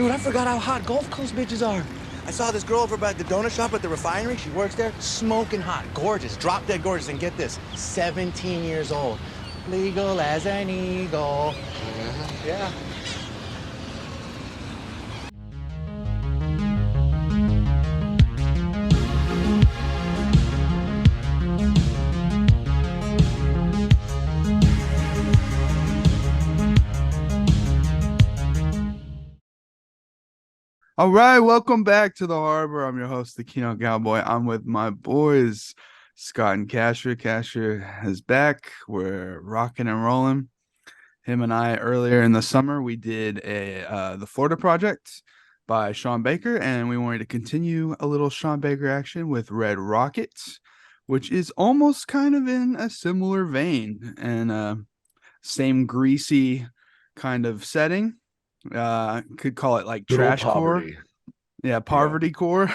Dude, I forgot how hot Gulf Coast bitches are. I saw this girl over by the donut shop at the refinery. She works there. Smoking hot. Gorgeous. Drop dead gorgeous. And get this, 17 years old. Legal as an eagle. Yeah. All right, welcome back to the Harbor. I'm your host, the Kino Cowboy. I'm with my boys, Scott and Casher. Casher is back. We're rocking and rolling. Him and I, earlier in the summer, we did the Florida Project by Sean Baker, and we wanted to continue a little Sean Baker action with Red Rockets, which is almost kind of in a similar vein and same greasy kind of setting. Could call it like trash core. Yeah, poverty core.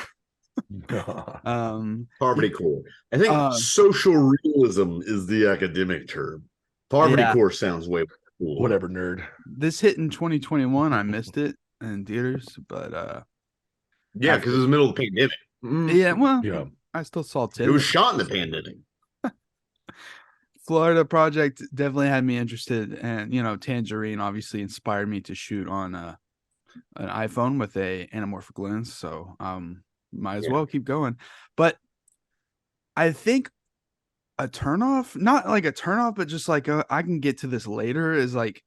Poverty core. I think social realism is the academic term. Poverty core sounds way cool. Whatever, nerd. This hit in 2021. I missed it in theaters, but yeah, because it was the middle of the pandemic. Yeah, well, I still saw it. It was shot in the pandemic. Florida Project definitely had me interested, and Tangerine obviously inspired me to shoot on an iPhone with a anamorphic lens, so might as well keep going. But I think a turnoff, not like a turnoff, but just like I can get to this later, is like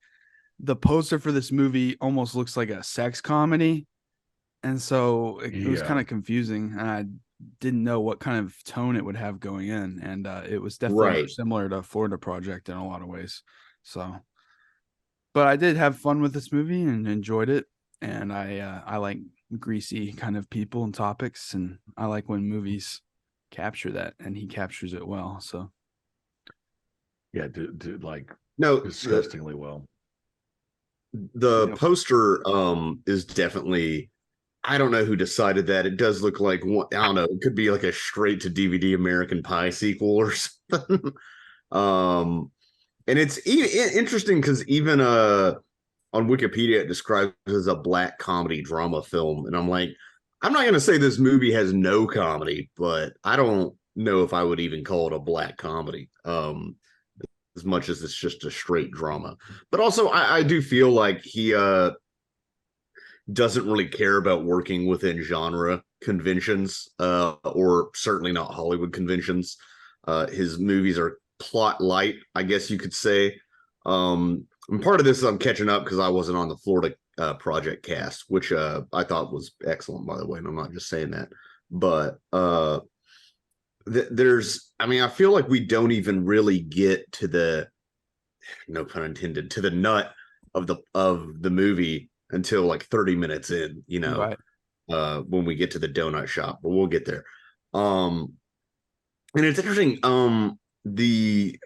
the poster for this movie almost looks like a sex comedy, and so it was kind of confusing, and I didn't know what kind of tone it would have going in, and it was definitely similar to Florida Project in a lot of ways. So, but I did have fun with this movie and enjoyed it, and I like greasy kind of people and topics, and I like when movies capture that, and he captures it well. So, yeah, dude, like disgustingly well. The poster is definitely. I don't know who decided that. It does look like I don't know. It could be like a straight to DVD American Pie sequel or something. And it's interesting because even on Wikipedia it describes it as a black comedy drama film, and I'm like, I'm not going to say this movie has no comedy, but I don't know if I would even call it a black comedy. As much as it's just a straight drama, but also I do feel like he doesn't really care about working within genre conventions, or certainly not Hollywood conventions. His movies are plot light, I guess you could say. And part of this is I'm catching up because I wasn't on the Florida Project cast, which I thought was excellent, by the way, and I'm not just saying that. But I feel like we don't even really get to the, no pun intended, to the nut of the movie until like 30 minutes in, when we get to the donut shop, but we'll get there. And it's interesting. The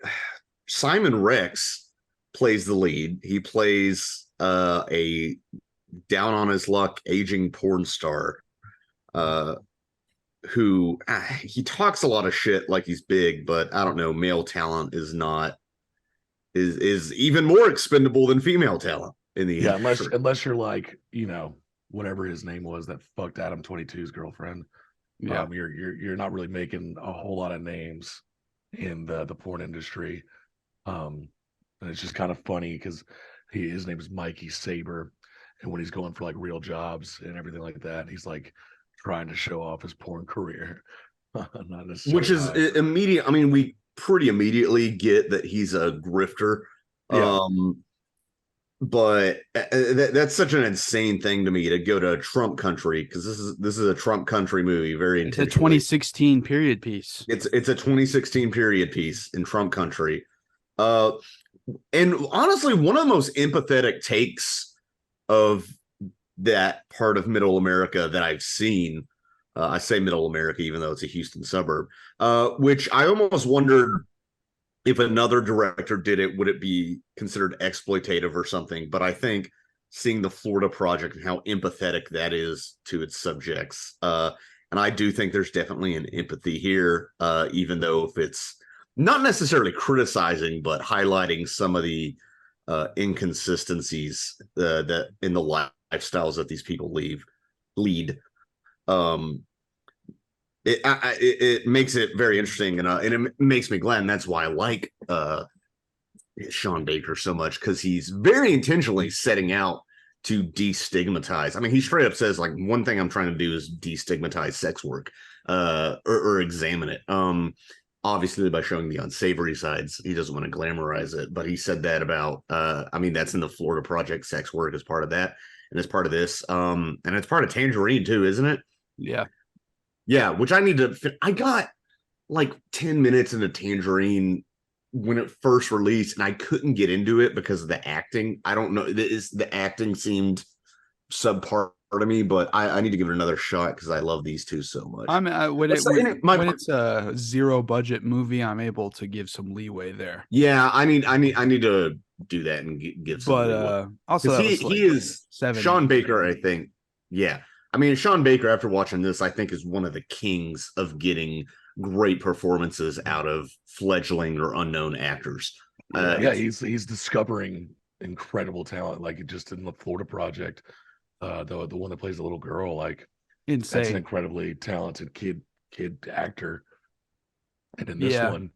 Simon Rex plays the lead. He plays a down on his luck aging porn star, who he talks a lot of shit like he's big, but I don't know, male talent is even more expendable than female talent. In the unless you're like, whatever his name was that fucked Adam 22's girlfriend. Yeah, you're not really making a whole lot of names in the porn industry. And it's just kind of funny because his name is Mikey Saber, and when he's going for like real jobs and everything like that, he's like trying to show off his porn career. Not necessarily, which is immediate. I mean, we pretty immediately get that he's a grifter. Yeah. But that's such an insane thing to me to go to Trump country, because this is a Trump country movie. Very intentionally. It's a 2016 period piece. It's a 2016 period piece in Trump country. And honestly, one of the most empathetic takes of that part of Middle America that I've seen. I say Middle America, even though it's a Houston suburb, which I almost wondered if another director did it, would it be considered exploitative or something? But I think seeing the Florida Project and how empathetic that is to its subjects, and I do think there's definitely an empathy here, even though if it's not necessarily criticizing, but highlighting some of the inconsistencies that in the lifestyles that these people lead. It makes it very interesting, and it makes me glad. And that's why I like Sean Baker so much, because he's very intentionally setting out to destigmatize. I mean, he straight up says, like, one thing I'm trying to do is destigmatize sex work, or examine it. Obviously by showing the unsavory sides. He doesn't want to glamorize it, but he said that about I mean, that's in the Florida Project. Sex work is part of that, and it's part of this. And it's part of Tangerine too, isn't it? Yeah, which I got like 10 minutes into Tangerine when it first released, and I couldn't get into it because of the acting. I don't know, the acting seemed subpar to me, but I need to give it another shot because I love these two so much. I mean, when it's a zero budget movie, I'm able to give some leeway there. Yeah, I need to do that and give some leeway. Also he is 70. Sean Baker, I think. Yeah, I mean, Sean Baker, after watching this, I think is one of the kings of getting great performances out of fledgling or unknown actors. He's discovering incredible talent, like just in the Florida Project. The one that plays the little girl, like, insane. That's an incredibly talented kid actor. And in this one,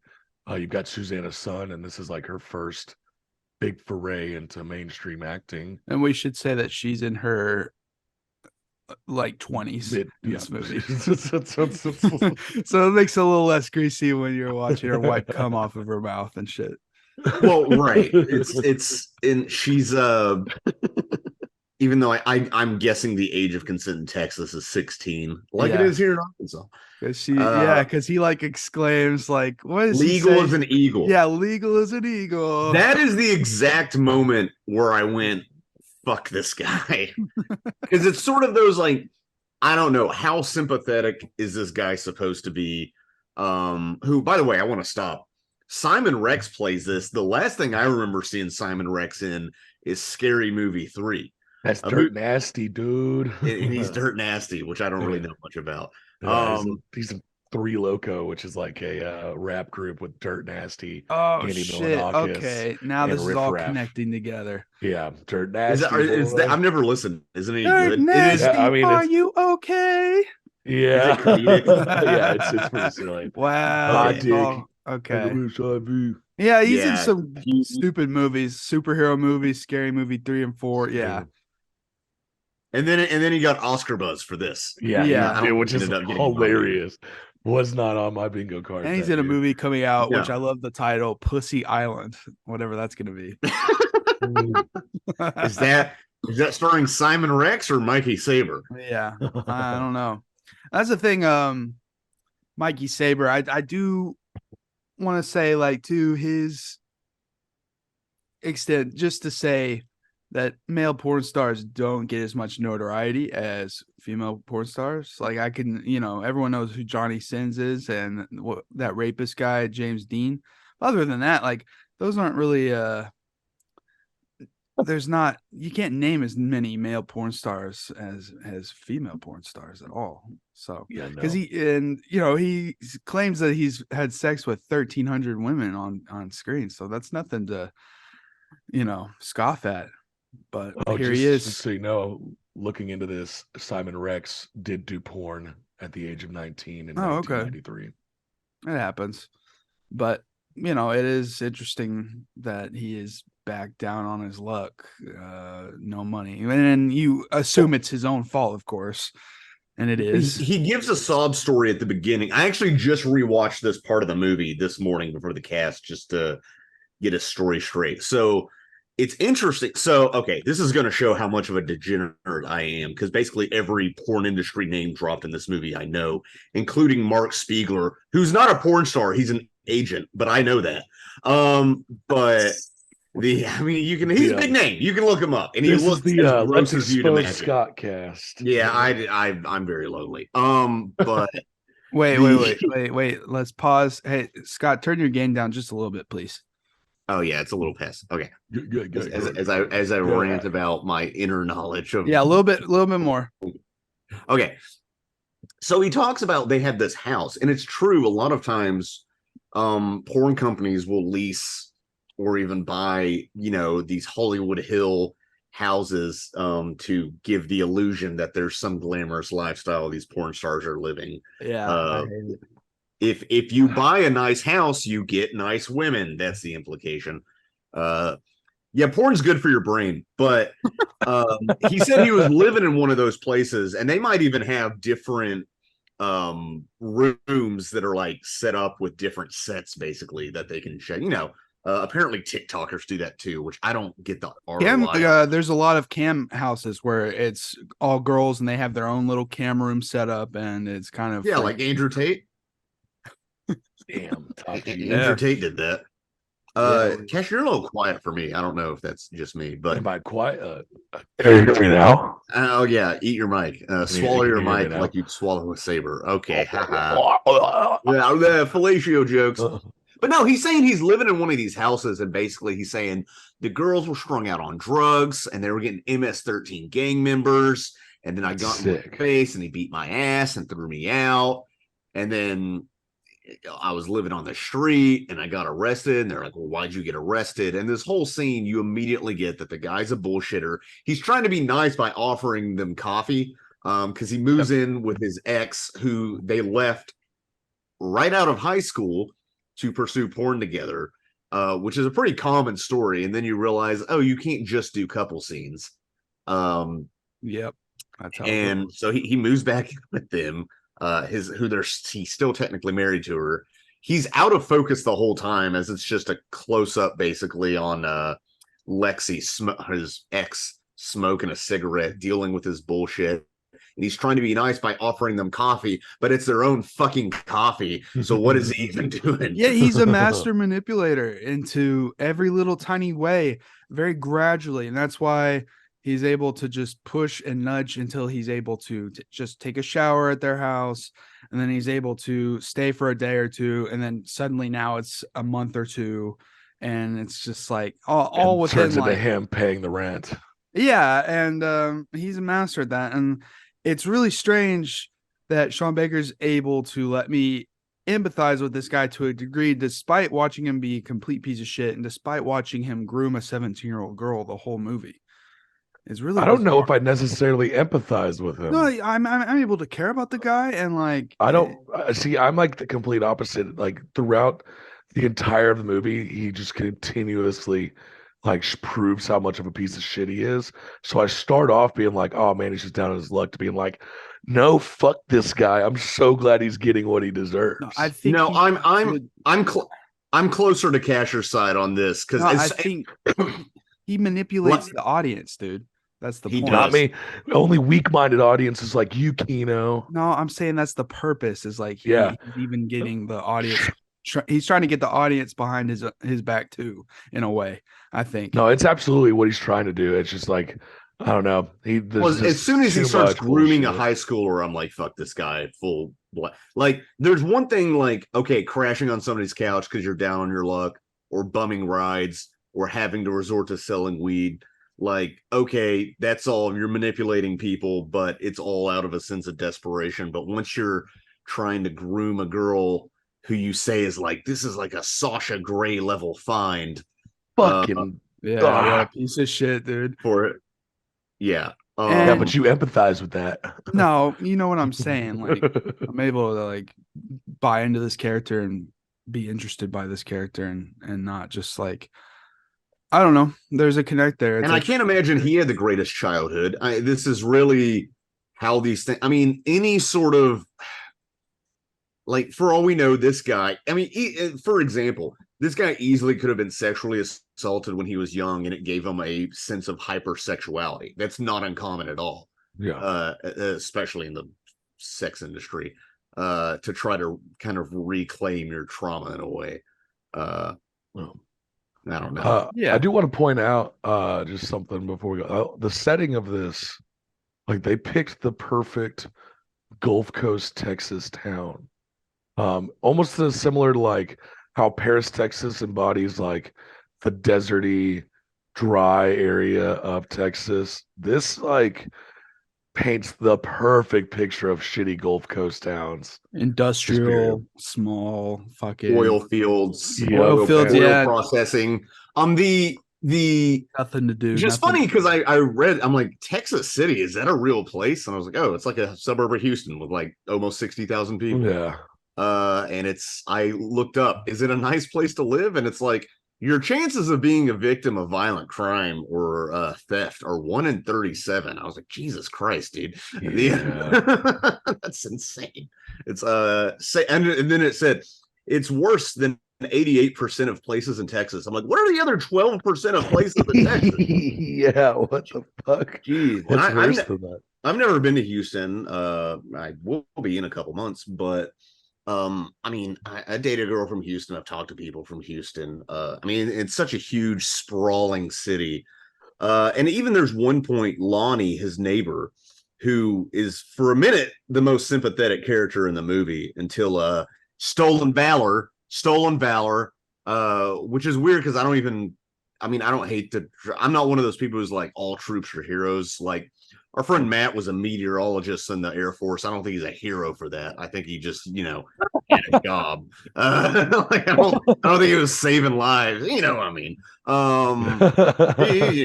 you've got Suzanna Son, and this is like her first big foray into mainstream acting. And we should say that she's in her like 20s in this movie. So it makes it a little less greasy when you're watching her wipe cum off of her mouth and shit. Well, right. It's and she's even though I'm guessing the age of consent in Texas is 16, like it is here in Arkansas. Because he like exclaims, like, what is legal as an eagle? Yeah, legal as an eagle. That is the exact moment where I went, fuck this guy. Because it's sort of those, like, I don't know, how sympathetic is this guy supposed to be? Who, by the way, I want to stop. Simon Rex plays this. The last thing I remember seeing Simon Rex in is Scary Movie 3. That's Dirt Nasty, dude. And he's Dirt Nasty, which I don't really know much about. He's in Three Loco, which is like a rap group with Dirt Nasty. Oh, Andy shit. Okay, now this is all connecting together. Yeah, Dirt Nasty. I've never listened. Isn't it good? Nasty, it is. I mean, are you okay? Yeah. Yeah, it's pretty silly. Wow. Okay. Yeah, he's in some stupid movies, superhero movies, Scary Movie 3 and 4. Yeah. And then he got Oscar buzz for this. Yeah, which is hilarious. Was not on my bingo card. And he's in a movie coming out, which I love the title, Pussy Island, whatever that's going to be. Is that starring Simon Rex or Mikey Saber? Yeah, I don't know. That's the thing. Mikey Saber, I do want to say, like, to his extent, just to say that male porn stars don't get as much notoriety as female porn stars. Like, I can, everyone knows who Johnny Sins is and that rapist guy, James Dean. Other than that, like, those aren't really, you can't name as many male porn stars as female porn stars at all. So, because he claims that he's had sex with 1,300 women on screen. So that's nothing to, scoff at. But here he is. Just so you know, looking into this, Simon Rex did do porn at the age of 19 in 1993. Okay. It happens. But, it is interesting that he is back down on his luck. No money. And you assume it's his own fault, of course. And it is. He gives a sob story at the beginning. I actually just rewatched this part of the movie this morning before the cast just to get his story straight. So it's interesting. So, okay, this is going to show how much of a degenerate I am, because basically every porn industry name dropped in this movie I know, including Mark Spiegler, who's not a porn star. He's an agent, but I know that. But he's a big name. You can look him up. And he looks Let's Expose Scott cast. Yeah, I'm very lonely. But wait. Let's pause. Hey, Scott, turn your gain down just a little bit, please. Oh yeah, it's a little past. Okay, good. As I rant about my inner knowledge of a little bit more. Okay, so he talks about they have this house, and it's true. A lot of times, porn companies will lease or even buy, these Hollywood Hill houses to give the illusion that there's some glamorous lifestyle these porn stars are living. Yeah. Uh, if you buy a nice house, you get nice women. That's the implication. Yeah, porn's good for your brain, but he said he was living in one of those places, and they might even have different rooms that are like set up with different sets, basically, that they can check. Apparently TikTokers do that too, which I don't get the ROI. There's a lot of cam houses where it's all girls and they have their own little cam room set up, and it's kind of like Andrew Tate. Damn, Andrew Tate did that. Cash, you're a little quiet for me. I don't know if that's just me, but am I quiet? Are you hearing me now? Oh yeah, eat your mic. Swallow your mic like you'd swallow a saber. Okay, fellatio jokes. But no, he's saying he's living in one of these houses, and basically he's saying the girls were strung out on drugs, and they were getting MS-13 gang members, and then I got in the face, and he beat my ass and threw me out, and then I was living on the street, and I got arrested, and they're like, well, why'd you get arrested? And this whole scene, you immediately get that the guy's a bullshitter. He's trying to be nice by offering them coffee, because he moves in with his ex, who they left right out of high school to pursue porn together, which is a pretty common story. And then you realize, oh, you can't just do couple scenes. Yep. That's how so he moves back in with them. He's still technically married to her. He's out of focus the whole time, as it's just a close up basically on Lexi, his ex, smoking a cigarette, dealing with his bullshit. And he's trying to be nice by offering them coffee, but it's their own fucking coffee. So what is he even doing? Yeah, he's a master manipulator into every little tiny way, very gradually. And that's why he's able to just push and nudge until he's able to just take a shower at their house. And then he's able to stay for a day or two. And then suddenly now it's a month or two. And it's just like all within turns into him paying the rent. Yeah. And he's a master at that. And it's really strange that Sean Baker's able to let me empathize with this guy to a degree, despite watching him be a complete piece of shit and despite watching him groom a 17-year-old girl the whole movie. It's really I don't know if I necessarily empathize with him. No, I'm able to care about the guy, and like I don't see. I'm like the complete opposite. Like throughout the entire of the movie, he just continuously like proves how much of a piece of shit he is. So I start off being like, oh man, he's just down on his luck, to being like, no, fuck this guy. I'm so glad he's getting what he deserves. No, I think I'm closer to Casher's side on this, because I think he manipulates the audience, dude. That's the point. Not me. Only weak-minded audiences like you, Kino. No, I'm saying that's the purpose. Is like he's even getting the audience. He's trying to get the audience behind his back too, in a way. I think. No, it's absolutely what he's trying to do. It's just like, I don't know. As soon as he starts grooming a high schooler, I'm like, fuck this guy. Full like, there's one thing like, okay, crashing on somebody's couch because you're down on your luck, or bumming rides, or having to resort to selling weed. Like, okay, that's all. You're manipulating people, but it's all out of a sense of desperation. But once you're trying to groom a girl who you say is like, this is like a Sasha Grey level find. Fucking yeah, piece of shit, dude. For it. Yeah. Yeah, but you empathize with that. No, you know what I'm saying. Like, I'm able to like buy into this character and be interested by this character and not just like, I don't know. There's a connect there. I can't imagine he had the greatest childhood. This is really how these things. I mean, any sort of like, for all we know, this guy. I mean, for example, this guy easily could have been sexually assaulted when he was young, and it gave him a sense of hypersexuality. That's not uncommon at all. Yeah, especially in the sex industry, to try to kind of reclaim your trauma in a way. Well. I don't know. I do want to point out just something before we go. The setting of this, like they picked the perfect Gulf Coast, Texas town. Almost similar to like how Paris, Texas embodies like the deserty, dry area of Texas. This like paints the perfect picture of shitty Gulf Coast towns. Industrial, small, fucking oil fields, oil processing. The Nothing to do. Just nothing funny to because do. I read, I'm like, Texas City, is that a real place? And I was like, oh, it's like a suburb of Houston with like almost 60,000 people. Yeah. And I looked up, is it a nice place to live? And it's like, your chances of being a victim of violent crime or theft are 1 in 37. I was like, Jesus Christ, dude. Yeah. That's insane. It's and then it said it's worse than 88% of places in Texas. I'm like, what are the other 12% of places in Texas? Yeah, what the fuck? Jeez. What's worse than that? I've never been to Houston. I will be in a couple months, but I mean, I dated a girl from Houston. I've talked to people from Houston. I mean, it's such a huge, sprawling city. And even there's one point, Lonnie, his neighbor, who is for a minute the most sympathetic character in the movie until Stolen Valor, which is weird because I don't hate I'm not one of those people who's like all troops are heroes. Like our friend Matt was a meteorologist in the Air Force. I don't think he's a hero for that. I think he just, had a job. Like I don't think he was saving lives. You know what I mean?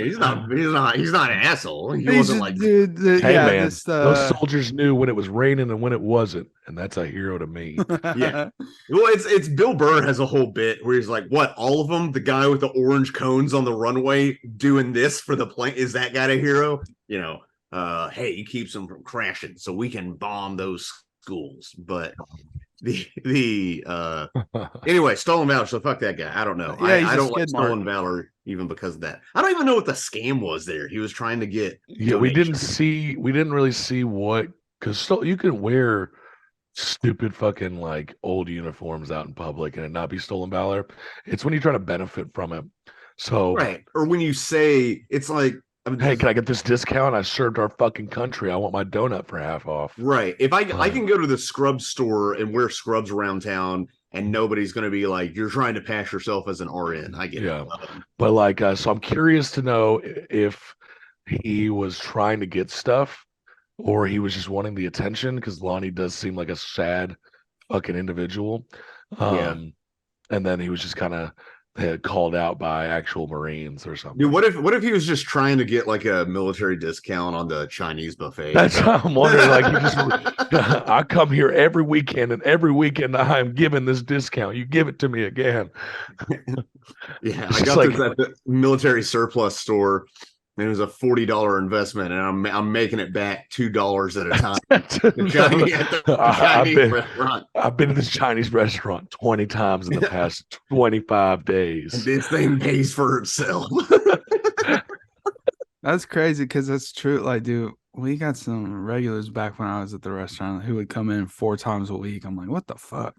He's not an asshole. He wasn't like, dude. Hey Yeah, man, this, those soldiers knew when it was raining and when it wasn't, and that's a hero to me. Yeah. Well, it's Bill Burr has a whole bit where he's like, what, all of them? The guy with the orange cones on the runway doing this for the plane, is that guy a hero? Hey, he keeps them from crashing so we can bomb those schools. But anyway, Stolen Valor, so fuck that guy. I don't know. Yeah, I don't like Stolen Valor even because of that. I don't even know what the scam was there. He was trying to get we didn't really see what, because you can wear stupid fucking like old uniforms out in public and it not be Stolen Valor. It's when you try to benefit from it. So right, or when you say it's like, hey, can I get this discount? I served our fucking country. I want my donut for half off. Right. If I can go to the scrub store and wear scrubs around town and nobody's going to be like, you're trying to pass yourself as an RN. I get it. But like, so I'm curious to know if he was trying to get stuff or he was just wanting the attention, because Lonnie does seem like a sad fucking individual. And then he was just kind of called out by actual Marines or something. Dude, what if he was just trying to get like a military discount on the Chinese buffet? That's what I'm wondering. Like, I come here every weekend, and every weekend I am given this discount. You give it to me again. Yeah, I got this at the military surplus store, and it was a $40 investment, and I'm making it back $2 at a time. Restaurant. I've been to this Chinese restaurant 20 times in the past 25 days. And this thing pays for itself. That's crazy because that's true. Like, dude, we got some regulars back when I was at the restaurant who would come in 4 times a week. I'm like, what the fuck?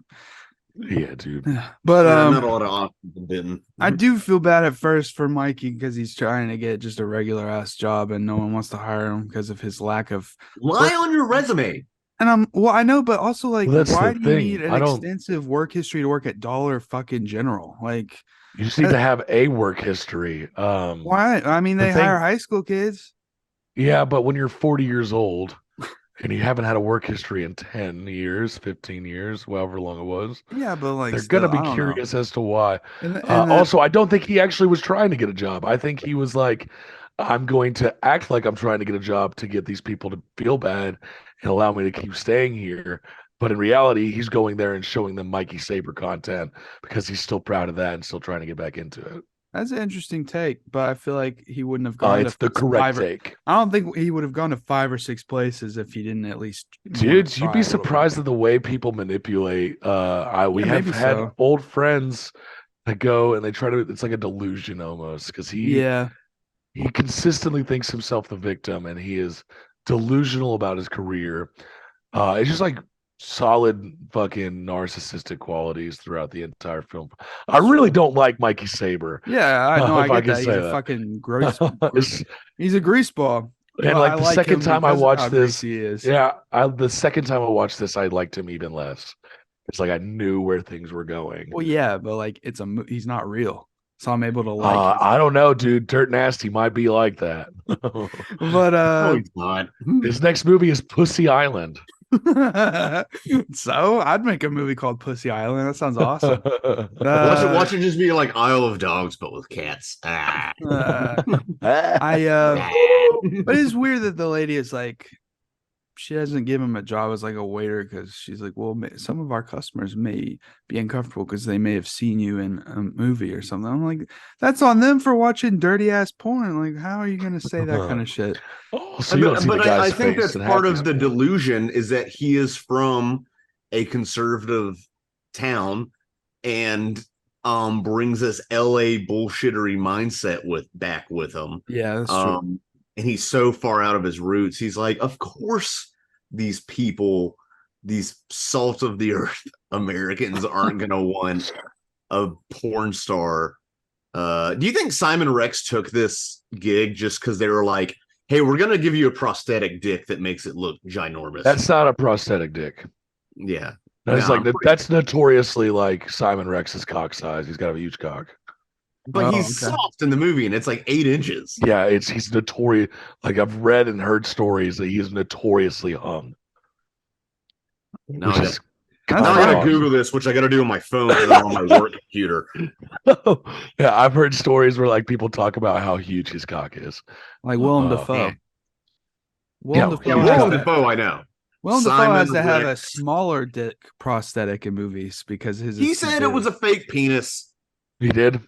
Yeah, dude. But not a lot of options didn't. I do feel bad at first for Mikey because he's trying to get just a regular ass job and no one wants to hire him because of his lack of. Lie on your resume. And I know, but also like, why do you need an don't... extensive work history to work at Dollar fucking General? Like, you just need to have a work history. Why? I mean, they hire high school kids. Yeah, but when you're 40 years old. And you haven't had a work history in 10 years, 15 years, however long it was. Yeah, but like, they're going to be curious as to why. And also, I don't think he actually was trying to get a job. I think he was like, I'm going to act like I'm trying to get a job to get these people to feel bad and allow me to keep staying here. But in reality, he's going there and showing them Mikey Saber content because he's still proud of that and still trying to get back into it. That's an interesting take, but I feel like he wouldn't have gone. It's the correct take. I don't think he would have gone to 5 or 6 places if he didn't at least. Dude, you'd be surprised at the way people manipulate. We have had old friends that go and they try to. It's like a delusion almost because he consistently thinks himself the victim and he is delusional about his career. It's just like solid fucking narcissistic qualities throughout the entire film. I really don't like Mikey Saber. Yeah, I know. I get that. He's a fucking gross. He's a greaseball. And like the second time I watched this, the second time I watched this, I liked him even less. It's like I knew where things were going. Well, yeah, but like he's not real, so I'm able to like. I don't know, dude. Dirt Nasty might be like that. But no, he's not. His next movie is Pussy Island. So I'd make a movie called Pussy Island. That sounds awesome. Watch it just be like Isle of Dogs, but with cats. But it's weird that the lady is like, she doesn't give him a job as like a waiter because she's like, well, some of our customers may be uncomfortable because they may have seen you in a movie or something. I'm like, that's on them for watching dirty ass porn. Like, how are you going to say that kind of shit? Oh, so you don't see the But guy's I think face that's and part have of the these- delusion is that he is from a conservative town and brings this LA bullshittery mindset back with him. Yeah, that's true. And he's so far out of his roots. He's like, of course, these people, these salt of the earth Americans aren't going to want a porn star. Do you think Simon Rex took this gig just because they were like, hey, we're going to give you a prosthetic dick that makes it look ginormous? That's not a prosthetic dick. Yeah. That's that's notoriously like Simon Rex's cock size. He's got a huge cock. But he's soft in the movie, and it's like 8 inches. Yeah, he's notorious. Like I've read and heard stories that he is notoriously hung. Now I gotta Google this, which I gotta do on my phone and on my work computer. Yeah, I've heard stories where like people talk about how huge his cock is. Like Willem Dafoe. Yeah. Willem Dafoe, I know. Willem Dafoe has to have a smaller dick prosthetic in movies because he said it was a fake penis. He did.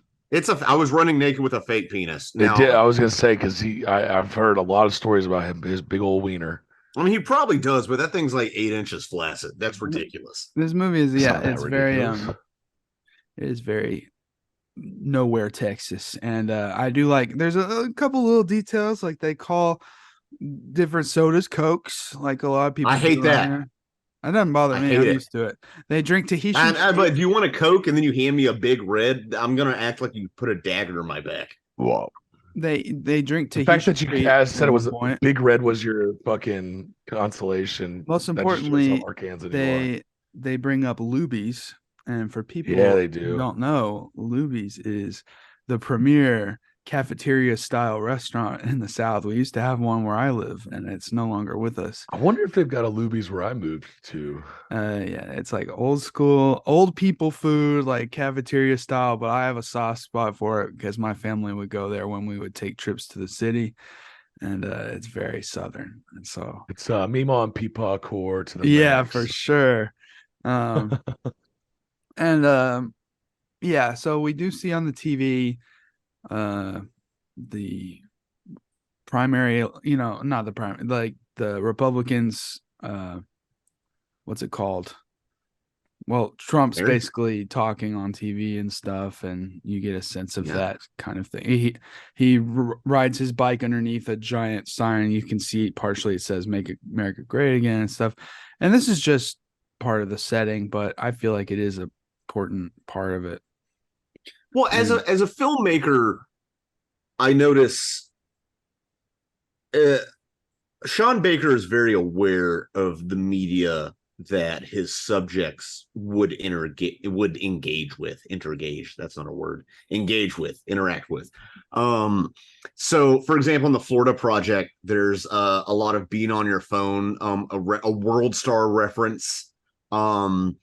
I was running naked with a fake penis. Now, I was gonna say because I've heard a lot of stories about him, his big old wiener. I mean, he probably does, but that thing's like 8 inches flaccid. That's ridiculous. This movie is it's very it is very nowhere Texas, and I do like. There's a couple little details like they call different sodas Cokes. Like a lot of people, I hate that. Here. That doesn't bother me. I'm used to it. They drink Tahitian. But do you want a Coke and then you hand me a Big Red? I'm gonna act like you put a dagger in my back. Whoa. They drink Tahitian. The fact that you guys said it was Big Red was your fucking consolation. Most importantly, they bring up Luby's, and for people who don't know, Luby's is the premier cafeteria style restaurant in the South. We used to have one where I live, and it's no longer with us. I wonder if they've got a Luby's where I moved to. Yeah, it's like old school, old people food, like cafeteria style, but I have a soft spot for it because my family would go there when we would take trips to the city, and it's very Southern. And so it's Mima and Peepaw core to the max. For sure. So we do see on the TV the primary, not the primary, like the Republicans, what's it called? Well, Trump's basically talking on TV and stuff, and you get a sense of that kind of thing. He rides his bike underneath a giant sign. You can see partially it says "Make America Great Again" and stuff. And this is just part of the setting, but I feel like it is an important part of it. Well, as a filmmaker, I notice Sean Baker is very aware of the media that his subjects would engage with. That's not a word. Engage with, interact with. So, for example, in the Florida Project, there's a lot of being on your phone, a World Star reference. And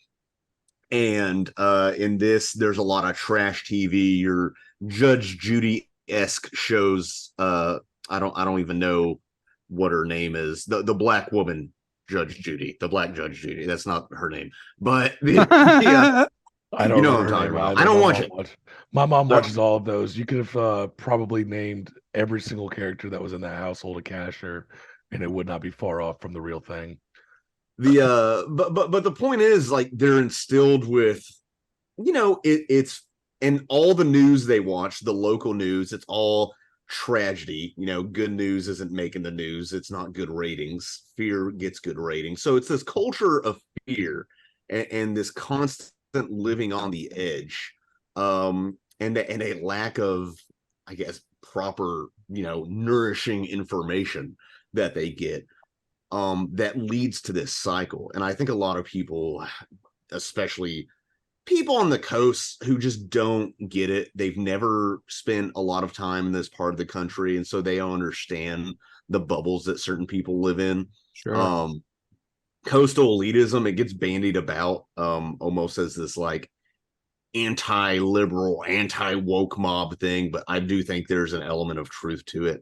in this, there's a lot of trash TV. Your Judge Judy-esque shows. I don't even know what her name is. The black woman, Judge Judy, the black Judge Judy. That's not her name, but yeah, I don't know what I'm talking about. I don't watch it. My mom watches all of those. You could have probably named every single character that was in that household a cashier, and it would not be far off from the real thing. But the point is, like, they're instilled with, it's and all the news they watch, the local news, it's all tragedy. Good news isn't making the news. It's not good ratings. Fear gets good ratings. So it's this culture of fear and this constant living on the edge, and a lack of, I guess, proper, nourishing information that they get. That leads to this cycle. And I think a lot of people, especially people on the coast who just don't get it, they've never spent a lot of time in this part of the country, and so they don't understand the bubbles that certain people live in. Sure. coastal elitism, it gets bandied about almost as this like anti-liberal, anti-woke mob thing, but I do think there's an element of truth to it.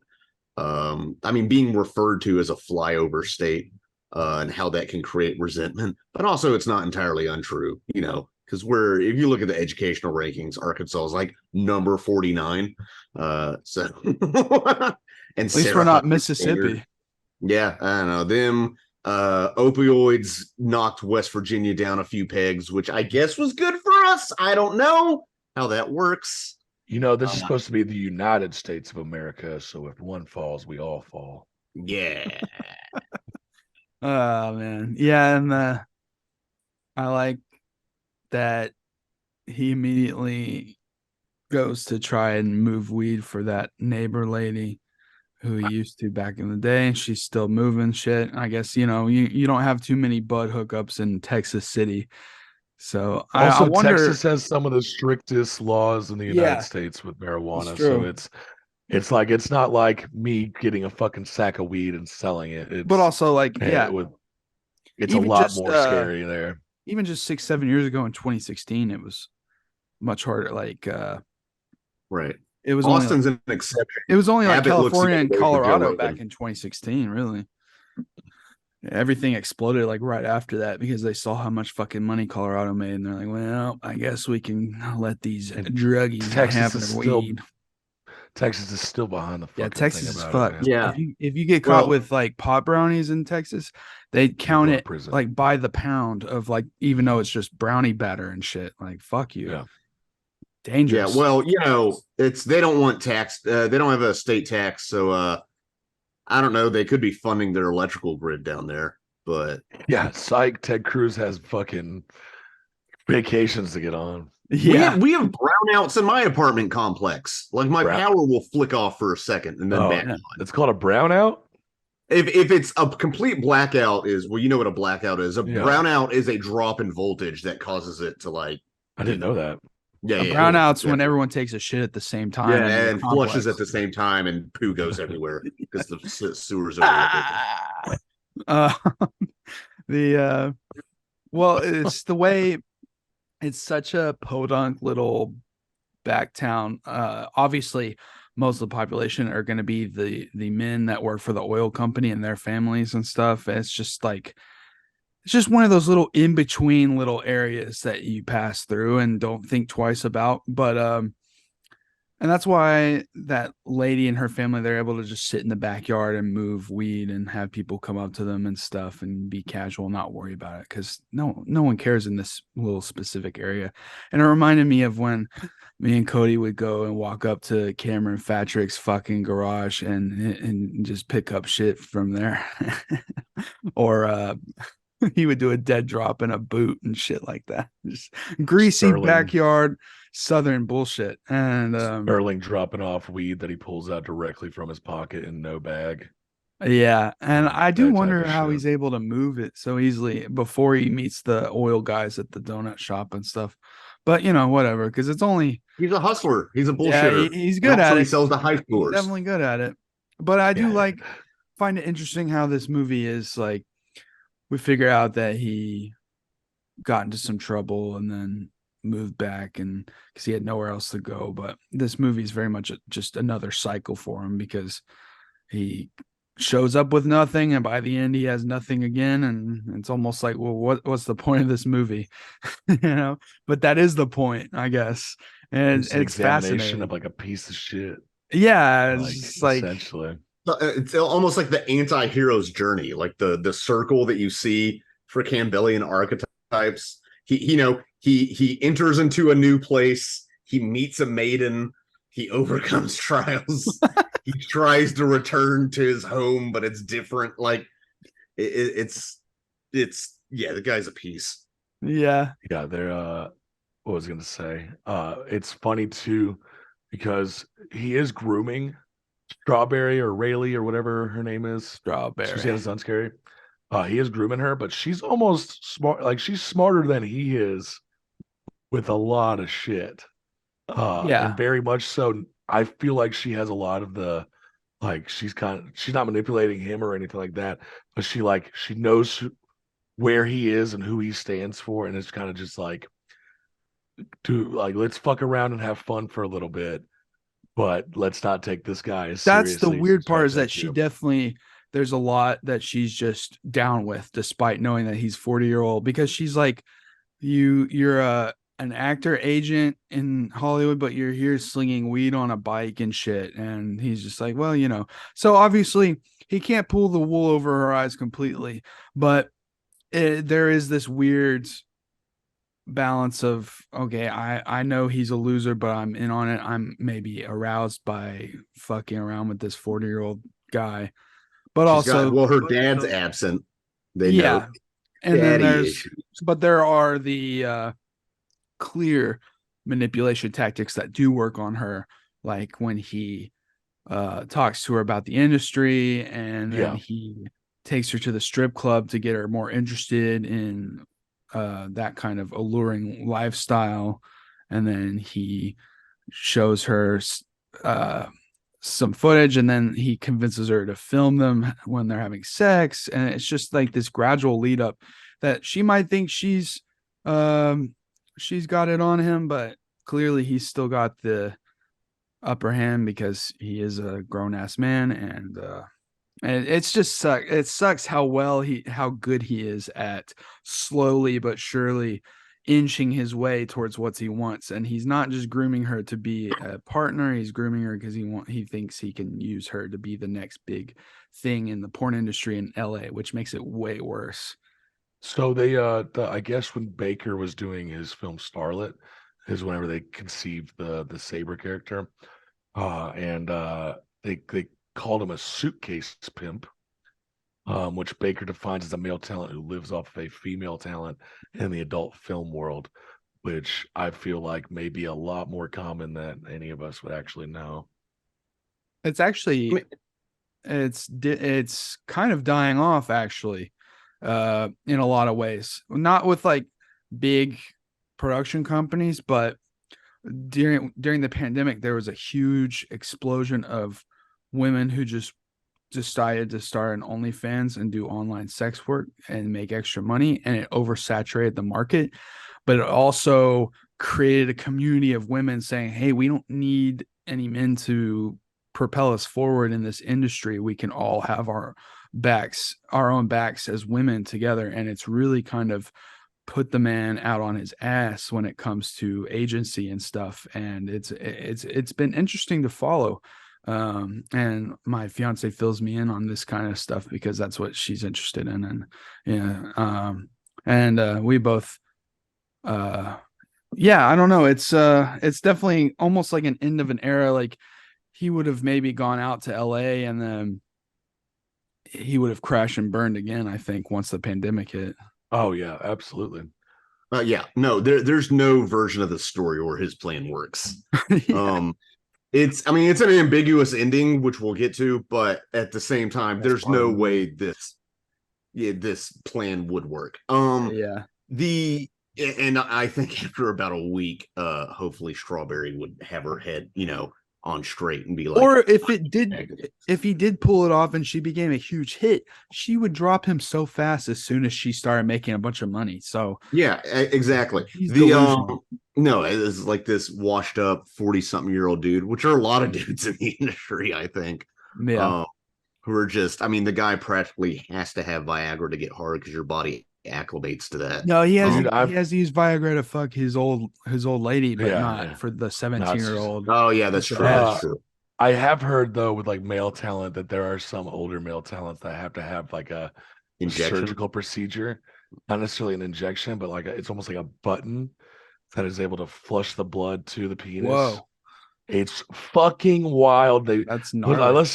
I mean, being referred to as a flyover state and how that can create resentment, but also it's not entirely untrue, you know, because if you look at the educational rankings, Arkansas is like number 49. So and At least we're not Mississippi. Yeah, I don't know. Them opioids knocked West Virginia down a few pegs, which I guess was good for us. I don't know how that works. You know, this is supposed to be the United States of America, so if one falls, we all fall. Yeah. Oh man. Yeah, and I like that he immediately goes to try and move weed for that neighbor lady who he used to back in the day, and she's still moving shit. I guess, you know, you don't have too many bud hookups in Texas City. So also, I wonder, Texas has some of the strictest laws in the United States with marijuana. So it's like it's not like me getting a fucking sack of weed and selling it. But also like it's a lot more scary there. Even just 6-7 years ago in 2016, it was much harder. Like right. It was Austin's an exception. It was only like Abbott California and Colorado back in 2016, really. Everything exploded like right after that because they saw how much fucking money Colorado made, and they're like, well, I guess we can let these druggies have their weed. Texas is still behind the fucking Texas thing is about fucked. It, yeah. If you get caught with like pot brownies in Texas, they count it like by the pound of like, even though it's just brownie batter and shit. Like, fuck you. Yeah. Dangerous. Yeah, well, you know, they don't want tax. They don't have a state tax, so I don't know. They could be funding their electrical grid down there, but yeah, psych. Ted Cruz has fucking vacations to get on. Yeah, we have brownouts in my apartment complex. Like my power will flick off for a second and then back on. It's called a brownout. If it's a complete blackout, you know what a blackout is. A brownout is a drop in voltage that causes it to like. I didn't know that. Yeah, brownouts when everyone takes a shit at the same time. Yeah, and flushes at the same time, and poo goes everywhere because the sewers are. Well, it's the way. It's such a podunk little back town. Obviously, most of the population are going to be the men that work for the oil company and their families and stuff. It's just like. It's just one of those little in-between little areas that you pass through and don't think twice about. But and that's why that lady and her family, they're able to just sit in the backyard and move weed and have people come up to them and stuff and be casual, not worry about it, because no one cares in this little specific area. And it reminded me of when me and Cody would go and walk up to Cameron Fatrick's fucking garage and just pick up shit from there. Or he would do a dead drop in a boot and shit like that. Just greasy backyard Southern bullshit. And Sterling dropping off weed that he pulls out directly from his pocket in no bag. Yeah. And I do wonder how he's able to move it so easily before he meets the oil guys at the donut shop and stuff. But, you know, whatever, because it's only... He's a hustler. He's a bullshitter. Yeah, he's good at it. He sells to high schoolers. Definitely good at it. But I do find it interesting how this movie is like, we figure out that he got into some trouble and then moved back and because he had nowhere else to go. But this movie is very much just another cycle for him because he shows up with nothing and by the end he has nothing again. And it's almost like, well, what's the point of this movie? You know, but that is the point, I guess. And it's fascinating. Of like a piece of shit. Yeah. It's like essentially. It's almost like the anti-hero's journey, like the circle that you see for Campbellian archetypes. He enters into a new place. He meets a maiden. He overcomes trials. He tries to return to his home, but it's different. Like it's the guy's a piece. Yeah. They're what was I gonna say? It's funny too because he is grooming Strawberry or Rayleigh or whatever her name is. Strawberry. Suzanna Son scary. He is grooming her, but she's almost smart. Like she's smarter than he is with a lot of shit. And very much so. I feel like she has a lot of the, like she's not manipulating him or anything like that, but she knows where he is and who he stands for, and it's kind of just like, let's fuck around and have fun for a little bit, but let's not take this guy as That's the seriously as weird he's trying part, to is that take she you. definitely, there's a lot that she's just down with, despite knowing that he's 40-year-old, because she's like, you're an actor agent in Hollywood, but you're here slinging weed on a bike and shit. And he's just like, well, so obviously he can't pull the wool over her eyes completely, but there is this weird balance of, okay, I know he's a loser, but I'm in on it. I'm maybe aroused by fucking around with this 40-year-old guy, but her dad's absent. They know. And then Daddy issues. but there are the clear manipulation tactics that do work on her, like when he talks to her about the industry, and then he takes her to the strip club to get her more interested in that kind of alluring lifestyle, and then he shows her some footage, and then he convinces her to film them when they're having sex, and it's just like this gradual lead up that she might think she's got it on him, but clearly he's still got the upper hand because he is a grown-ass man, and it's just it sucks how good he is at slowly but surely inching his way towards what he wants. And he's not just grooming her to be a partner, he's grooming her because he thinks he can use her to be the next big thing in the porn industry in LA, which makes it way worse. So they I guess when Baker was doing his film Starlet is whenever they conceived the Saber character, and they called him a suitcase pimp, which Baker defines as a male talent who lives off of a female talent in the adult film world, which I feel like may be a lot more common than any of us would actually know. It's actually, it's kind of dying off, actually, in a lot of ways. Not with like big production companies, but during the pandemic, there was a huge explosion of women who just decided to start an OnlyFans and do online sex work and make extra money, and it oversaturated the market. But it also created a community of women saying, hey, we don't need any men to propel us forward in this industry. We can all have our own backs as women together. And it's really kind of put the man out on his ass when it comes to agency and stuff. And it's been interesting to follow. And my fiance fills me in on this kind of stuff because that's what she's interested in. And we both, I don't know. It's definitely almost like an end of an era. Like he would have maybe gone out to LA and then he would have crashed and burned again, I think, once the pandemic hit. Oh yeah, absolutely. There's no version of the story where his plan works. Yeah. It's an ambiguous ending, which we'll get to, but at the same time, there's no way this plan would work. And I think after about a week, hopefully Strawberry would have her head, on straight and be like, or if he did pull it off and she became a huge hit, she would drop him so fast as soon as she started making a bunch of money. So yeah, exactly. No, it's like this washed up 40-something-year-old dude, which are a lot of dudes in the industry, I think. Yeah. Who are just, the guy practically has to have Viagra to get hard because your body acclimates to that. No, he has to use Viagra to fuck his old lady, but not for the 17-year-old. Oh yeah, that's true. That's true. I have heard though with like male talent that there are some older male talents that have to have like a surgical procedure, not necessarily an injection, but like it's almost like a button that is able to flush the blood to the penis. Whoa. It's fucking wild. That's gnarly.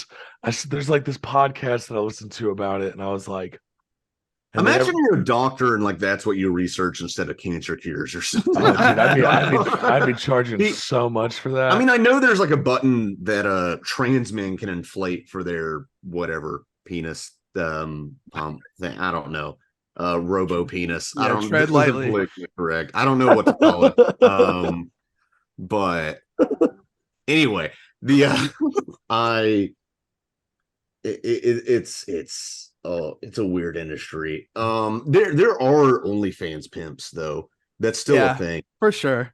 There's like this podcast that I listened to about it, and I was like, imagine you're a doctor and like that's what you research instead of cancer cures or something. Oh, dude, I'd be charging so mumuch for that. I know there's like a button that trans men can inflate for their whatever penis thing. I don't know. Robo penis. Yeah, I don't tread lightly. Correct. I don't know what to call it. But anyway, it's it's a weird industry. There are OnlyFans pimps though. That's still a thing for sure.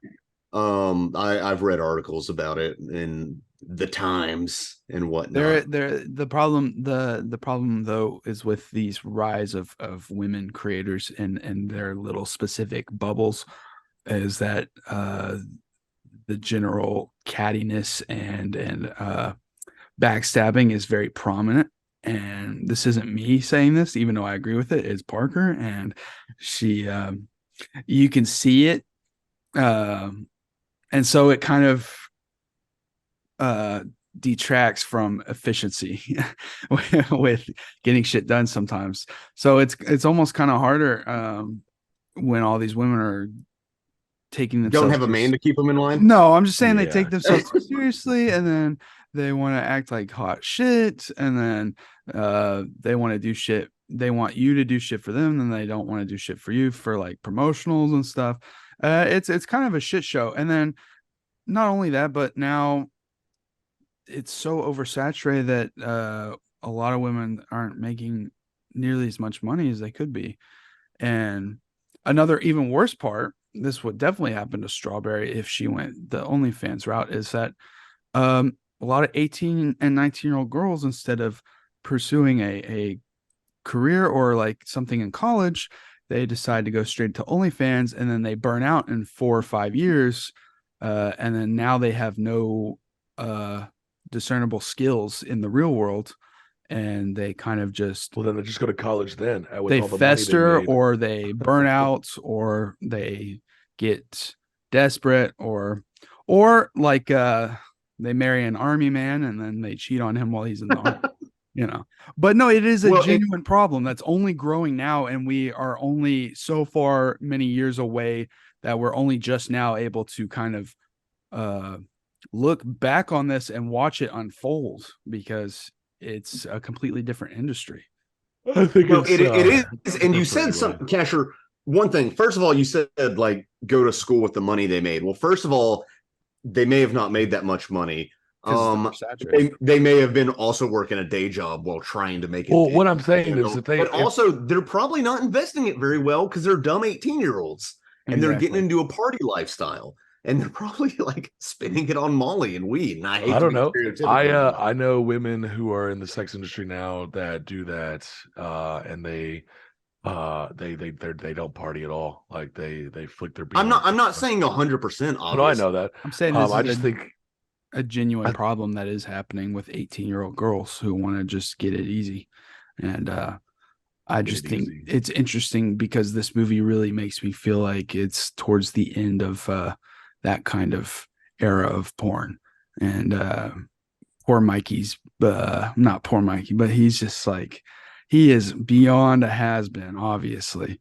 I've read articles about it in the Times and whatnot. The problem though is with these rise of women creators and their little specific bubbles, is that the general cattiness and backstabbing is very prominent. And this isn't me saying this, even though I agree with it. It's Parker, and she you can see it, and so it kind of detracts from efficiency with getting shit done sometimes. So it's almost kind of harder when all these women are taking themselves. Don't have a man to keep them in line. No, I'm just saying they take themselves too seriously, and then they want to act like hot shit, and then they want to do shit. They want you to do shit for them, and they don't want to do shit for you for like promotionals and stuff. It's kind of a shit show. And then not only that, but now it's so oversaturated that a lot of women aren't making nearly as much money as they could be. And another even worse part, this would definitely happen to Strawberry if she went the OnlyFans route, is that a lot of 18 and 19-year-old girls, instead of pursuing a career or like something in college, they decide to go straight to OnlyFans, and then they burn out in 4 or 5 years. And then now they have no discernible skills in the real world, and they kind of just, well, then they just go to college then. They fester, or they burn out, or they get desperate, or like they marry an army man and then they cheat on him while he's in the army. But no, it is a genuine problem that's only growing now, and we are only so far many years away that we're only just now able to kind of look back on this and watch it unfold, because it's a completely different industry. I think it is. And you said something, Casher. One thing, first of all, you said like go to school with the money they made. Well, first of all, they may have not made that much money. They may have been also working a day job while trying to make it. Well, what I'm saying is that also they're probably not investing it very well, because they're dumb 18-year-olds and they're getting into a party lifestyle, and they're probably like spending it on Molly and weed. And I don't know. I know women who are in the sex industry now that do that, and they don't party at all. Like they flick their. I'm not saying 100%. No, I know that. I'm saying this I just think a genuine problem that is happening with 18-year-old girls who want to just get it easy. And I just think it's interesting, because this movie really makes me feel like it's towards the end of that kind of era of porn. And poor Mikey's not poor Mikey, but he's just like, he is beyond a has-been, obviously.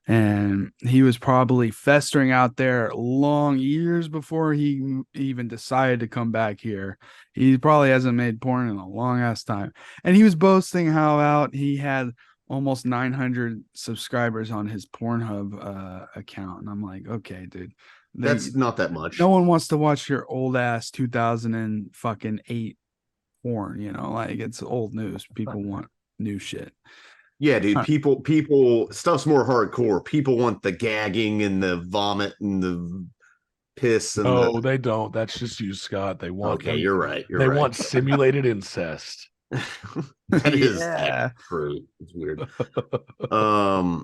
And he was probably festering out there long years before he even decided to come back here. He probably hasn't made porn in a long ass time. And he was boasting how out he had almost 900 subscribers on his Pornhub account. And I'm like, okay, dude. That's not that much. No one wants to watch your old ass 2008 porn, like it's old news. People want new shit. Yeah, dude. People stuff's more hardcore. People want the gagging and the vomit and the piss. And they don't. That's just you, Scott. They want. Okay, you're right. They want simulated incest. That is true. It's weird. I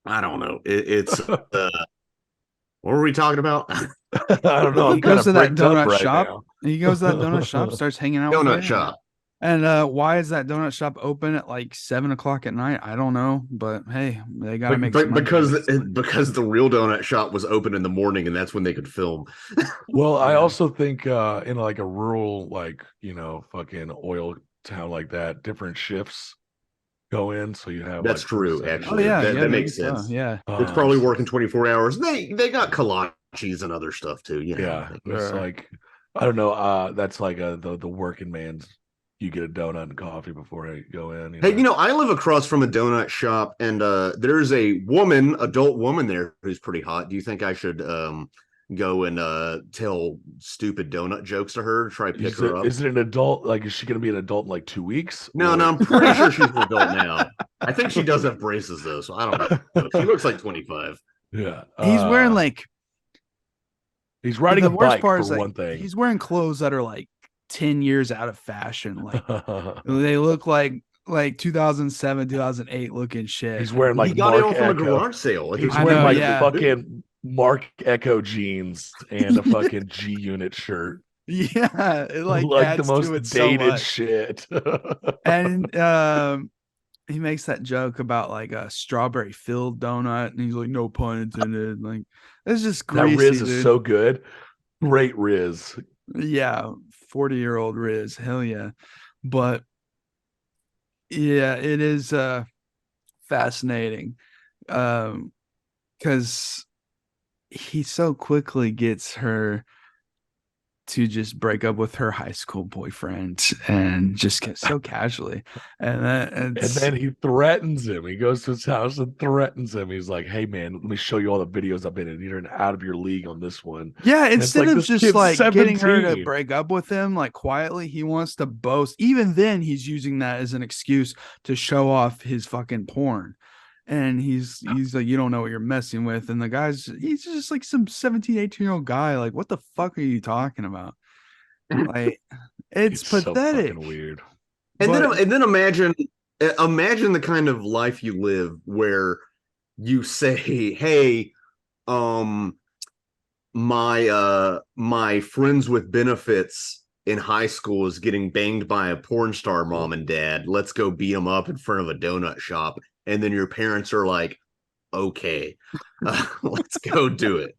don't know. It's what were we talking about? I don't know. He goes to that donut shop. He goes to that donut shop, starts hanging out. Donut shop. And why is that donut shop open at like 7:00 at night? I don't know, but hey, they gotta make because the real donut shop was open in the morning, and that's when they could film. Well, I also think in like a rural, like fucking oil town like that, different shifts go in, so you have. That's like, true, actually. Oh, yeah, that makes sense. Yeah, it's probably working 24 hours. They got kolaches and other stuff too. Yeah, it's like I don't know. That's like the working man's. You get a donut and coffee before I go in. Hey, I live across from a donut shop, and there's a adult woman there who's pretty hot. Do you think I should go and tell stupid donut jokes to her to try to pick her up. Is it an adult? Like, is she going to be an adult in like 2 weeks? No, I'm pretty sure she's an adult now. I think she does have braces though, so I don't know. She looks like 25. Yeah, He's wearing like. He's riding the a worst bike part for is, like, one thing. He's wearing clothes that are like 10 years out of fashion. Like they look like 2007, 2008 looking shit. He's wearing like he got Mark it all from a Echo. garage sale. He's wearing like fucking Mark Echo jeans and a fucking G Unit shirt. Yeah, it like the most dated shit. And he makes that joke about like a strawberry filled donut, and he's like, "No pun intended." Like, it's just greasy. That Riz is dude. so good. Great Riz. Yeah, 40-year-old Riz. Hell yeah. But yeah, it is fascinating. Because he so quickly gets her to just break up with her high school boyfriend and just so casually. And then he threatens him. He goes to his house and threatens him. He's like, "Hey man, let me show you all the videos I've been in. You're out of your league on this one." Yeah, instead of just like 17. getting her to break up with him like quietly, he wants to boast. Even then, he's using that as an excuse to show off his fucking porn. And he's like, "You don't know what you're messing with." And he's just like some 17, 18-year-old guy. Like, what the fuck are you talking about? Like, it's pathetic. So fucking weird. And then imagine the kind of life you live where you say, "Hey, my friends with benefits in high school is getting banged by a porn star mom and dad. Let's go beat them up in front of a donut shop." And then your parents are like, "Okay, let's go do it."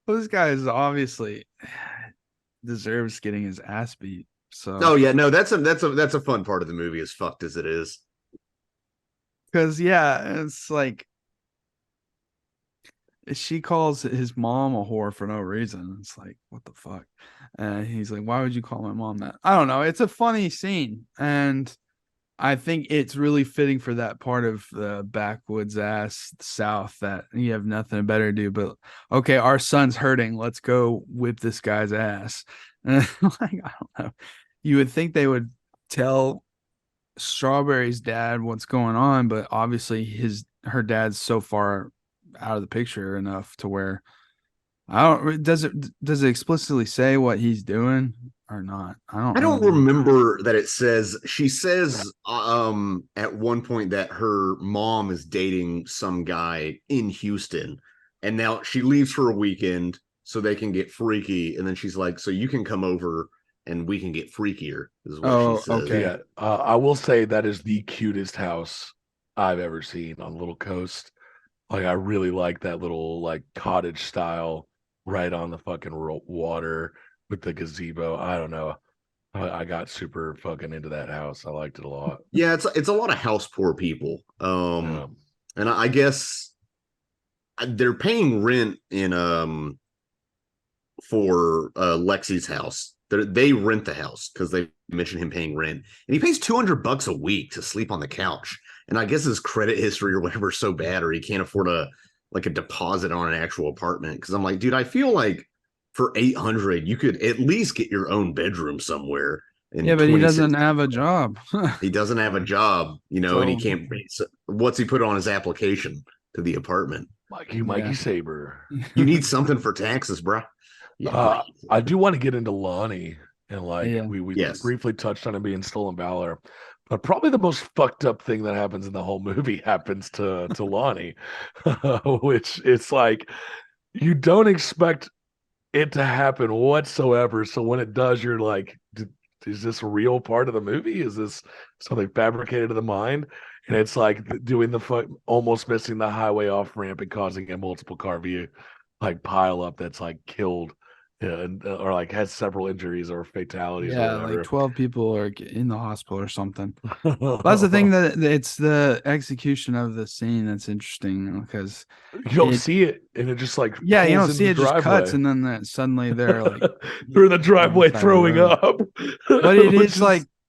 Well, this guy is obviously deserves getting his ass beat. So, oh yeah, no, that's a fun part of the movie, as fucked as it is. Because yeah, it's like she calls his mom a whore for no reason. It's like, what the fuck? And he's like, "Why would you call my mom that?" I don't know. It's a funny scene, and I think it's really fitting for that part of the backwoods ass South that you have nothing better to do. But okay, our son's hurting. Let's go whip this guy's ass. And like, I don't know. You would think they would tell Strawberry's dad what's going on, but obviously her dad's so far out of the picture enough to where does it explicitly say what he's doing or not? I don't remember that it says. She says at one point that her mom is dating some guy in Houston, and now she leaves for a weekend so they can get freaky, and then she's like, "So you can come over and we can get freakier," is what she says. Okay. Yeah. I will say that is the cutest house I've ever seen on Little Coast. Like, I really like that little like cottage style right on the fucking water with the gazebo. I don't know. I got super fucking into that house. I liked it a lot. Yeah, it's a lot of house poor people. And I guess they're paying rent in for Lexi's house. They rent the house because they mentioned him paying rent, and he pays $200 a week to sleep on the couch. And I guess his credit history or whatever is so bad, or he can't afford a deposit on an actual apartment. Because I'm like, dude, I feel like for $800 you could at least get your own bedroom somewhere. Yeah, but he doesn't have a job. He doesn't have a job, and he can't. What's he put on his application to the apartment? Mikey Saber. You need something for taxes, bro. Yeah, I do want to get into Lonnie, and we briefly touched on him being stolen valor, but probably the most fucked up thing that happens in the whole movie happens to Lonnie, which it's like you don't expect it to happen whatsoever. So when it does, you're like, is this a real part of the movie? Is this something fabricated in the mind? And it's like doing almost missing the highway off ramp and causing a multiple car view pile up that's killed. Or has several injuries or fatalities. Yeah, or 12 people are in the hospital or something. That's the thing, that it's the execution of the scene that's interesting, because you don't see it, and it just you don't see it, just cuts, and then suddenly they're through the driveway throwing up. But it is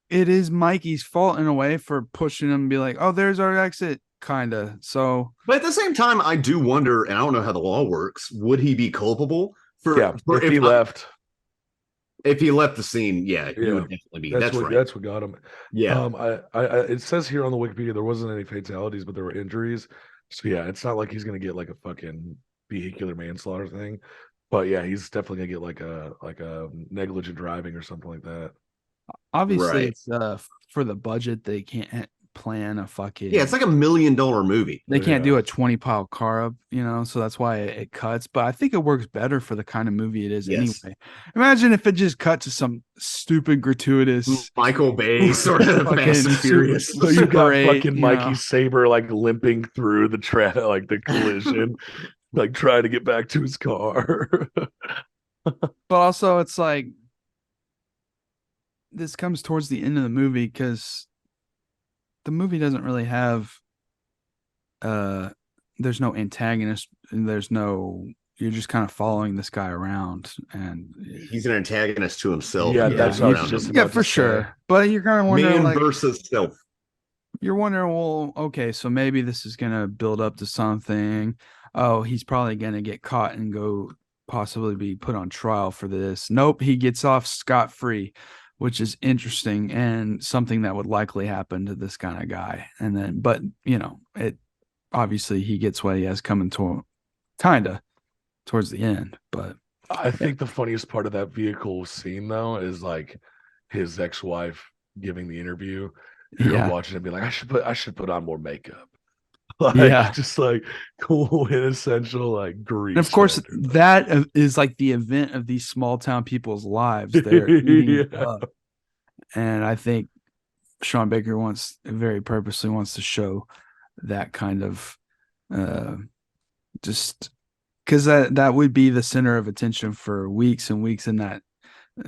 it is Mikey's fault in a way for pushing him and be like, "Oh, there's our exit," kind of. So, but at the same time, I do wonder, and I don't know how the law works. Would he be culpable If he left. If he left the scene, he would definitely be. That's right. That's what got him. Yeah. It says here on the Wikipedia there wasn't any fatalities, but there were injuries. So yeah, it's not like he's gonna get like a fucking vehicular manslaughter thing. But yeah, he's definitely gonna get like a negligent driving or something like that. Obviously, it's for the budget they can't plan a fucking it's like $1 million movie. They can't do a 20-pile car up, so that's why it cuts. But I think it works better for the kind of movie it is anyway. Imagine if it just cut to some stupid gratuitous Michael Bay sort of Fast and Furious. So you got fucking Mikey Saber like limping through the the collision, like trying to get back to his car. But also, it's like this comes towards the end of the movie because the movie doesn't really have there's no antagonist and you're just kind of following this guy around, and he's an antagonist to himself. That's what I was just about for sure. But you're kind of wondering, man versus self. You're wondering, well, okay, so maybe this is gonna build up to something. Oh, he's probably gonna get caught and go possibly be put on trial for this. Nope, he gets off scot-free, which is interesting and something that would likely happen to this kind of guy. And then, but it obviously he gets what he has coming to kinda towards the end. But I think the funniest part of that vehicle scene though is like his ex-wife giving the interview. You're watching and be like, I should put on more makeup. Just like quintessential like grease. And of course, that is like the event of these small town people's lives. They're eating up. And I think Sean Baker very purposely wants to show that kind of just because that would be the center of attention for weeks and weeks, and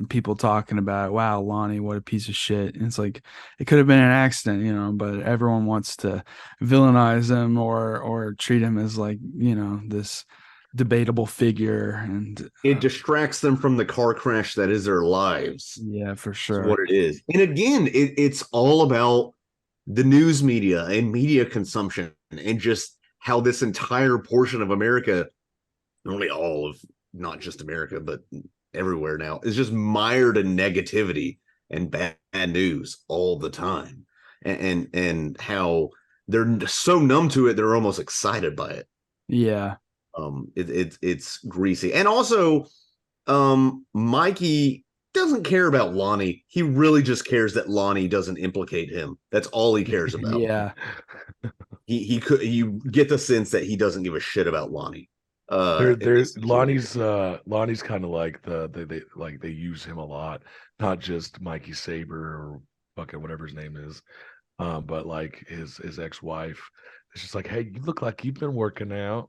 people talking about, wow, Lonnie, what a piece of shit. And it's like, it could have been an accident, but everyone wants to villainize him or treat him as like, this debatable figure, and it distracts them from the car crash that is their lives. Yeah, for sure. That's what it is. And again, it's all about the news media and media consumption and just how this entire portion of America, only all of, not just America, but everywhere now, is just mired in negativity and bad news all the time, and how they're so numb to it they're almost excited by it. It's greasy. And also Mikey doesn't care about Lonnie. He really just cares that Lonnie doesn't implicate him. That's all he cares about. You get the sense that he doesn't give a shit about Lonnie. There's Lonnie's kind of like they use him a lot, not just Mikey Saber or fucking whatever his name is, but like his ex-wife. It's just like, hey, you look like you've been working out,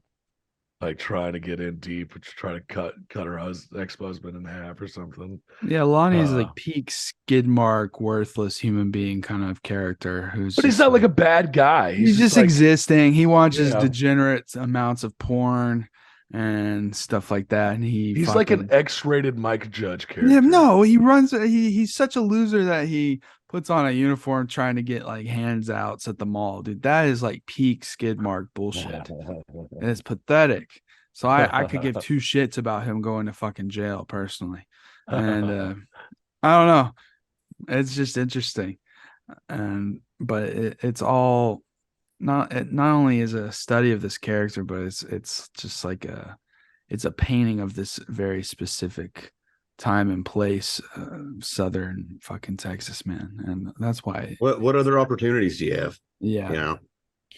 like trying to get in deep, trying to cut her ex-husband in half or something. Yeah, Lonnie's like peak skid mark, worthless human being kind of character but he's not like a bad guy. He's just like, existing. He watches degenerate amounts of porn and stuff like that, and he's like an X-rated Mike Judge character. Yeah, no, he's such a loser that he puts on a uniform trying to get like handouts at the mall. Dude, that is like peak skid mark bullshit. And it's pathetic. So I could give two shits about him going to fucking jail personally. And I don't know, it's just interesting. But it's all not only is a study of this character, but it's just like it's a painting of this very specific time and place, southern fucking Texas, man. And that's why. What other opportunities do you have?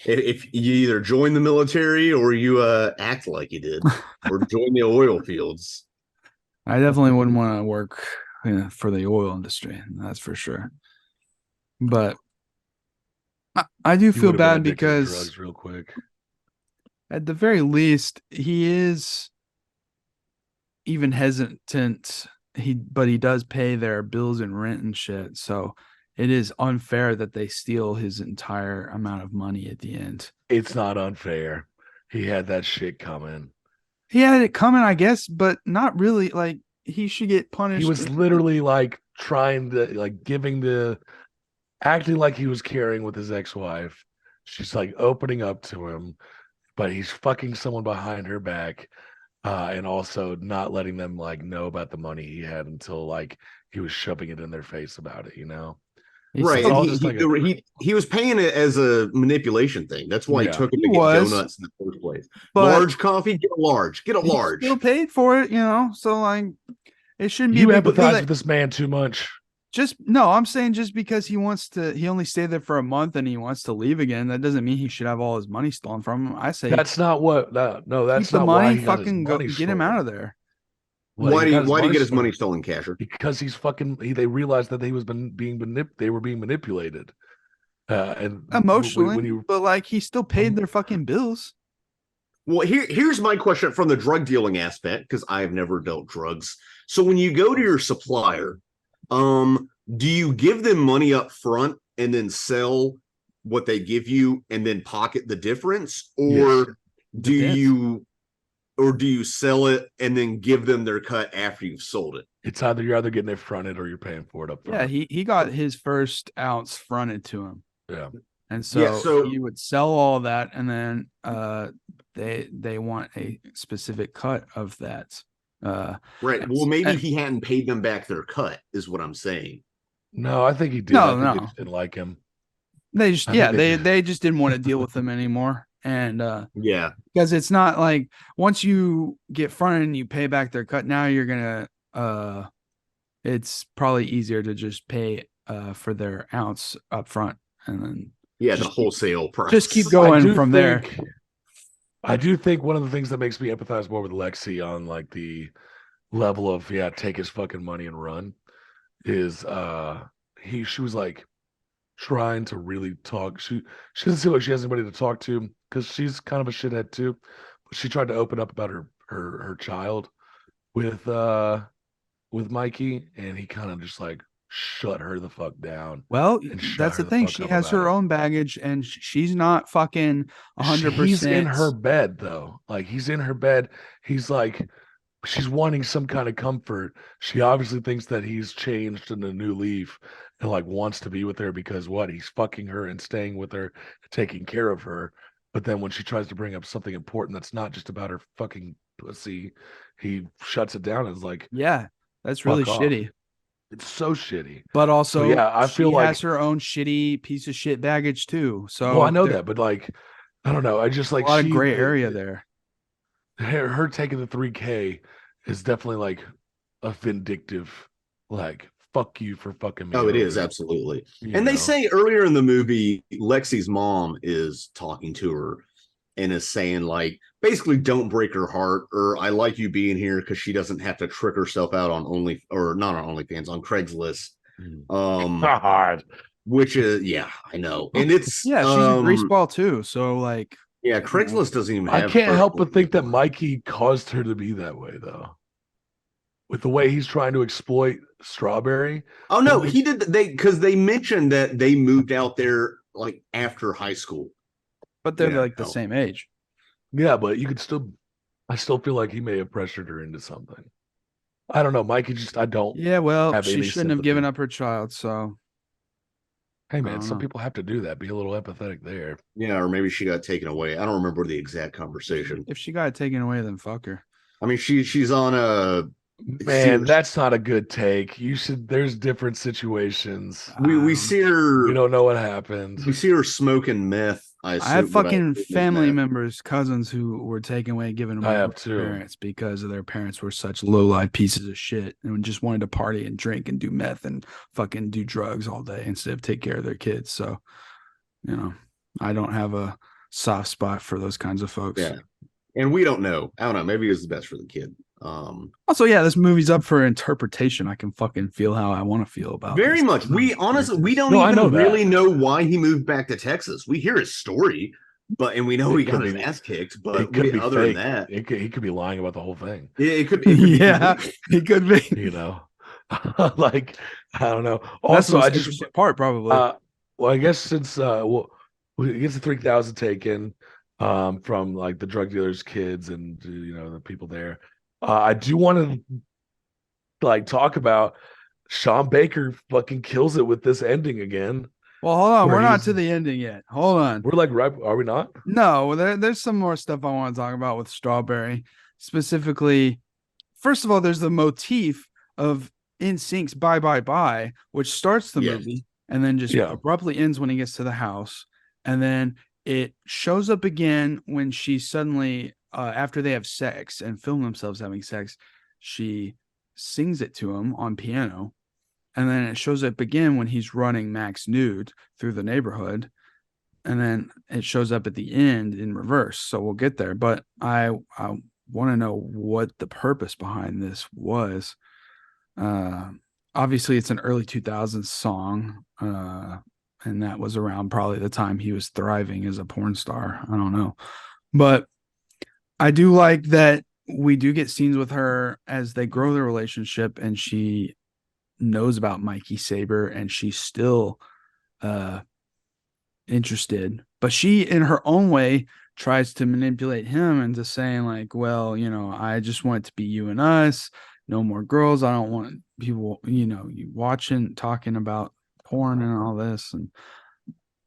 If you either join the military or you act like you did, or join the oil fields. I definitely wouldn't want to work for the oil industry, that's for sure. But I do feel bad because drugs real quick. At the very least, he is even hesitant. But he does pay their bills and rent and shit. So it is unfair that they steal his entire amount of money at the end. It's not unfair. He had that shit coming. He had it coming, I guess, but not really. Like, he should get punished. He was literally like trying to acting like he was caring with his ex-wife. She's like opening up to him, but he's fucking someone behind her back. and also not letting them like know about the money he had until like he was shoving it in their face about it, you know. Right, all and just like he was paying it as a manipulation thing. That's why he took it He to get was, donuts in the first place. but Large coffee, get a large, get a he large. still paid for it, you know. So like, it shouldn't be you a big deal. empathize with this man too much. I'm saying just because he only stayed there for a month and he wants to leave again, that doesn't mean he should have all his money stolen from him. I say That's not what. No, that's keep the not why money, he got his fucking go money get him stolen. out of there. Well, why did he get his stolen money stolen, Casher? because he's fucking. They realized that they were being manipulated, and Emotionally, when you but like he still paid their fucking bills. Well, here's my question from the drug dealing aspect, because I've never dealt drugs. So when you go to your supplier, do you give them money up front and then sell what they give you and then pocket the difference, or do you sell it and then give them their cut after you've sold it? It's you're either getting it fronted or you're paying for it up front. Yeah, he got his first ounce fronted to him. Yeah. And so he would sell all that, and then they want a specific cut of that. Right. Well, maybe he hadn't paid them back their cut, is what I'm saying. No, I think he did. No, I think they just didn't like him. They just they just didn't want to deal with him anymore. And because it's not like once you get fronted and you pay back their cut, now you're gonna it's probably easier to just pay for their ounce up front and then the wholesale price. Just keep going from there. I do think one of the things that makes me empathize more with Lexi on like the level of take his fucking money and run is she was like trying to really talk. She doesn't seem like she has anybody to talk to because she's kind of a shithead too. But she tried to open up about her child with Mikey, and he kind of just like shut her the fuck down. Well, that's the thing. She has her own baggage, and she's not fucking 100%. He's in her bed though. Like he's in her bed. He's like, she's wanting some kind of comfort. She obviously thinks that he's changed in a new leaf and like wants to be with her because he's fucking her and staying with her, taking care of her. But then when she tries to bring up something important that's not just about her fucking pussy, he shuts it down and is like, yeah, that's really shitty. It's so shitty. But also, I feel like has her own shitty piece of shit baggage too. So I know that, but like, I don't know. I just like a lot of gray area there. Her taking the 3K is definitely like a vindictive, like, fuck you for fucking me. Oh, it is, absolutely. And they say earlier in the movie, Lexi's mom is talking to her and is saying, like, basically, don't break her heart, or I like you being here because she doesn't have to trick herself out on not on OnlyFans, on Craigslist. God. Which is, I know. And it's, she's a greaseball too. So, like, Craigslist doesn't even have. I can't help but think that Mikey caused her to be that way, though. With the way he's trying to exploit Strawberry. Oh no, he did. Because they mentioned that they moved out there like after high school, but they're like the same age. Yeah, but I still feel like he may have pressured her into something. I don't know, Mikey. I don't. Yeah, well, she shouldn't have given up her child. So, hey man, some people have to do that. Be a little empathetic there. Yeah, or maybe she got taken away. I don't remember the exact conversation. If she got taken away, then fuck her. I mean, she's on a. Man, that's not a good take. There's different situations. We see her. We don't know what happened. We see her smoking meth. I have fucking family members, cousins who were taken away, given away by their parents because their parents were such low-life pieces of shit and just wanted to party and drink and do meth and fucking do drugs all day instead of take care of their kids. So, I don't have a soft spot for those kinds of folks. Yeah, and we don't know. I don't know. Maybe it was the best for the kid. Also, this movie's up for interpretation. I can fucking feel how I want to feel about it. Very much. We honestly, we don't even really know why he moved back to Texas. We hear his story, and we know he got his ass kicked, but other than that, he could be lying about the whole thing. Yeah, it could be. He could be. Like, I don't know. Also, that's the part probably. Well, I guess since he gets the 3,000 taken from like the drug dealers' kids and the people there. I do want to talk about Sean Baker fucking kills it with this ending again. Well, hold on. We're not to the ending yet. Hold on. We're like, right? Are we not? No, there's some more stuff I want to talk about with Strawberry. specifically, first of all, there's the motif of NSYNC's Bye Bye Bye, which starts the movie and then just abruptly ends when he gets to the house. And then it shows up again when she suddenly, after they have sex and film themselves having sex, she sings it to him on piano. And then it shows up again when he's running Max nude through the neighborhood. And then it shows up at the end in reverse. So we'll get there. But I want to know what the purpose behind this was. Obviously, it's an early 2000s song. And that was around probably the time he was thriving as a porn star. I don't know. But I do like that we do get scenes with her as they grow their relationship, and she knows about Mikey Saber, and she's still interested. But she, in her own way, tries to manipulate him into saying, like, well, you know, I just want it to be you and us. No more girls. I don't want people, you know, you watching, talking about porn and all this. And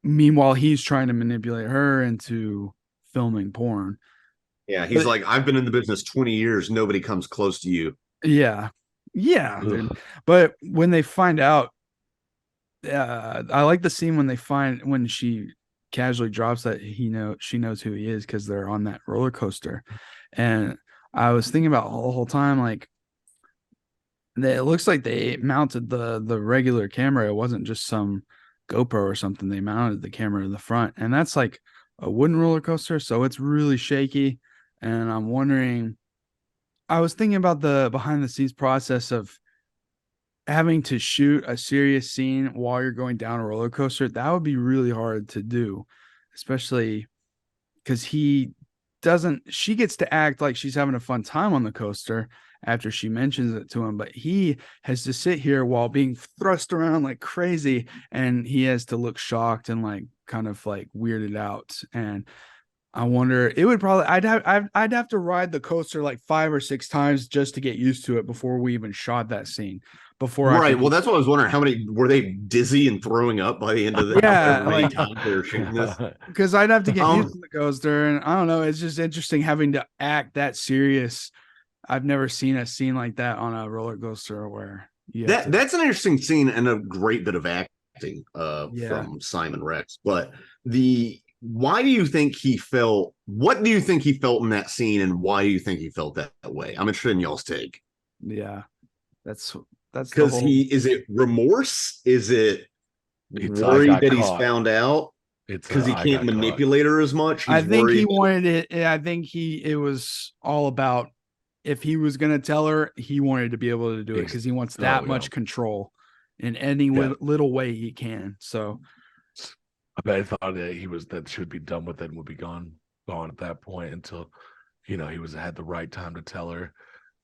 meanwhile, he's trying to manipulate her into filming porn. Yeah, he's like, I've been in the business 20 years. Nobody comes close to you. Yeah. Dude. But when they find out, I like the scene when she casually drops that she knows who he is because they're on that roller coaster. And I was thinking about the whole time, like, it looks like they mounted the regular camera. It wasn't just some GoPro or something. They mounted the camera in the front, and that's like a wooden roller coaster, so it's really shaky. And I'm wondering, I was thinking about the behind the scenes process of having to shoot a serious scene while you're going down a roller coaster. That would be really hard to do, especially because she gets to act like she's having a fun time on the coaster after she mentions it to him, but he has to sit here while being thrust around like crazy, and he has to look shocked and like kind of like weirded out. And I wonder, it would probably, I'd have to ride the coaster like 5 or 6 times just to get used to it before we even shot that scene. Well, that's what I was wondering. How many were they dizzy and throwing up by the end of the time they were shooting this? Because I'd have to get used to the coaster, and I don't know. It's just interesting having to act that serious. I've never seen a scene like that on a roller coaster where that's an interesting scene and a great bit of acting from Simon Rex. But why do you think he felt? What do you think he felt in that scene, and why do you think he felt that way? I'm interested in y'all's take. Yeah, that's because is it remorse? Is it worried that he's found out? It's because he can't manipulate her as much. I think he wanted it. I think it was all about, if he was going to tell her, he wanted to be able to do it because he wants that much control in any little way he can. So I bet I thought that should be done with it and would be gone at that point until, he had the right time to tell her.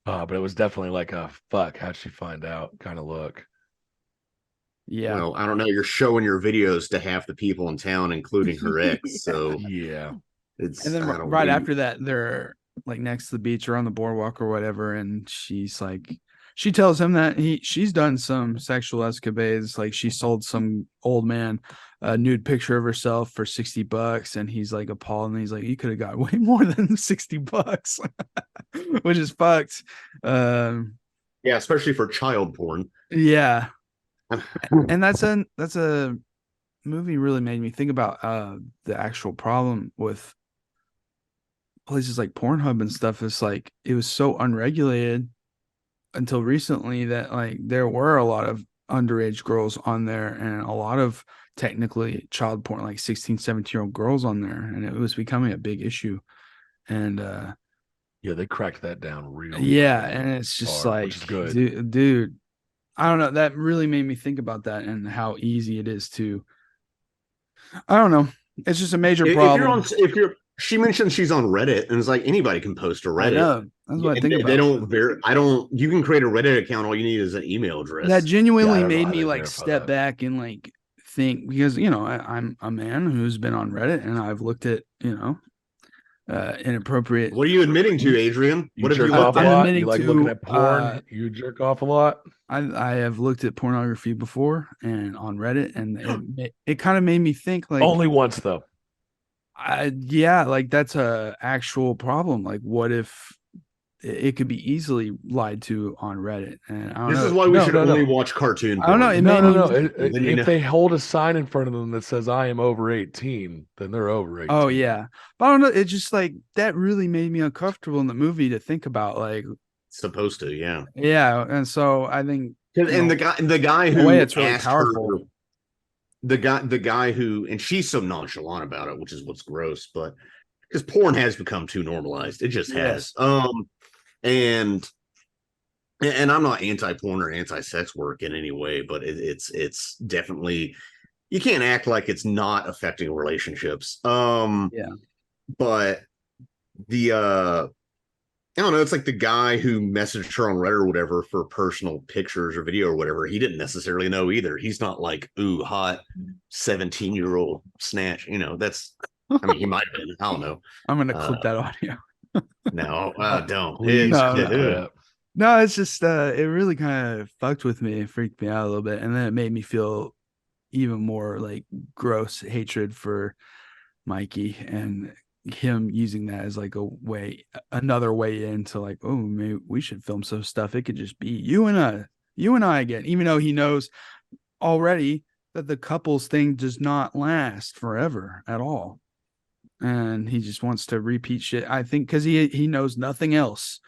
But it was definitely like a fuck, how'd she find out kind of look. Yeah. Well, I don't know. You're showing your videos to half the people in town, including her ex. So yeah. And then right after that, they're like next to the beach or on the boardwalk or whatever. And she's like, she tells him that she's done some sexual escapades. Like she sold some old man a nude picture of herself for $60, and he's like appalled, and he's like, you could have got way more than $60, which is fucked. Yeah, especially for child porn. Yeah. And that's a movie really made me think about the actual problem with places like Pornhub and stuff. Is like, it was so unregulated until recently that like there were a lot of underage girls on there, and a lot of technically child porn, like 16, 17-year-old girls on there, and it was becoming a big issue. And they cracked that down real and it's just hard, like, which is good. Dude, I don't know, that really made me think about that and how easy it is to, I don't know, it's just a major problem. She mentioned she's on Reddit, and it's like anybody can post to Reddit. I know. That's what I think about. You can create a Reddit account. All you need is an email address. That genuinely made me like step back and like think, because I'm a man who's been on Reddit, and I've looked at inappropriate. What are you admitting to, Adrian? What have you looked at? You like looking at porn? You jerk off a lot? I have looked at pornography before and on Reddit, and it kind of made me think, like, only once though. Like that's a actual problem. Like, what if it could be easily lied to on Reddit. And I don't This know. is why we should only watch cartoon I don't know. porn. It No. made If they hold a sign in front of them that says "I am over 18," then they're over 18. Oh yeah, but I don't know. It just like that really made me uncomfortable in the movie to think about. Like, supposed to, yeah. And so I think, And the guy who it's really asked powerful. her, the guy who, and she's so nonchalant about it, which is what's gross, but because porn has become too normalized, it just has. And I'm not anti-porn or anti-sex work in any way, but it's definitely, you can't act like it's not affecting relationships. But the I don't know, it's like the guy who messaged her on Reddit or whatever for personal pictures or video or whatever. He didn't necessarily know either. He's not like, ooh, hot 17-year-old snatch. That's, I mean, he might have been. I don't know. I'm going to clip that audio. No, don't. Please No, it's just, it really kind of fucked with me. It freaked me out a little bit. And then it made me feel even more like gross hatred for Mikey and him using that as like another way into like, oh, maybe we should film some stuff. It could just be you and I again, even though he knows already that the couples thing does not last forever at all. And he just wants to repeat shit. I think because he knows nothing else.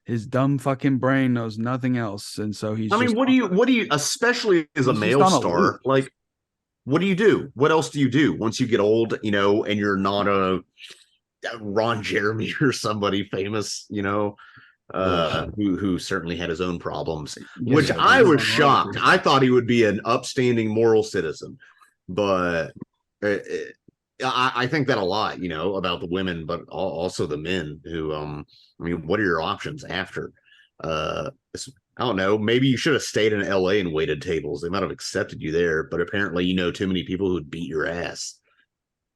His dumb fucking brain knows nothing else. And so he's, I mean, what do you, especially as a male star, like, what do you do? What else do you do once you get old, and you're not a Ron Jeremy or somebody famous, who certainly had his own problems, which I was shocked. I thought he would be an upstanding moral citizen, but I think that a lot, about the women, but also the men who, I mean, what are your options after? I don't know. Maybe you should have stayed in LA and waited tables. They might have accepted you there, but apparently, too many people who'd beat your ass.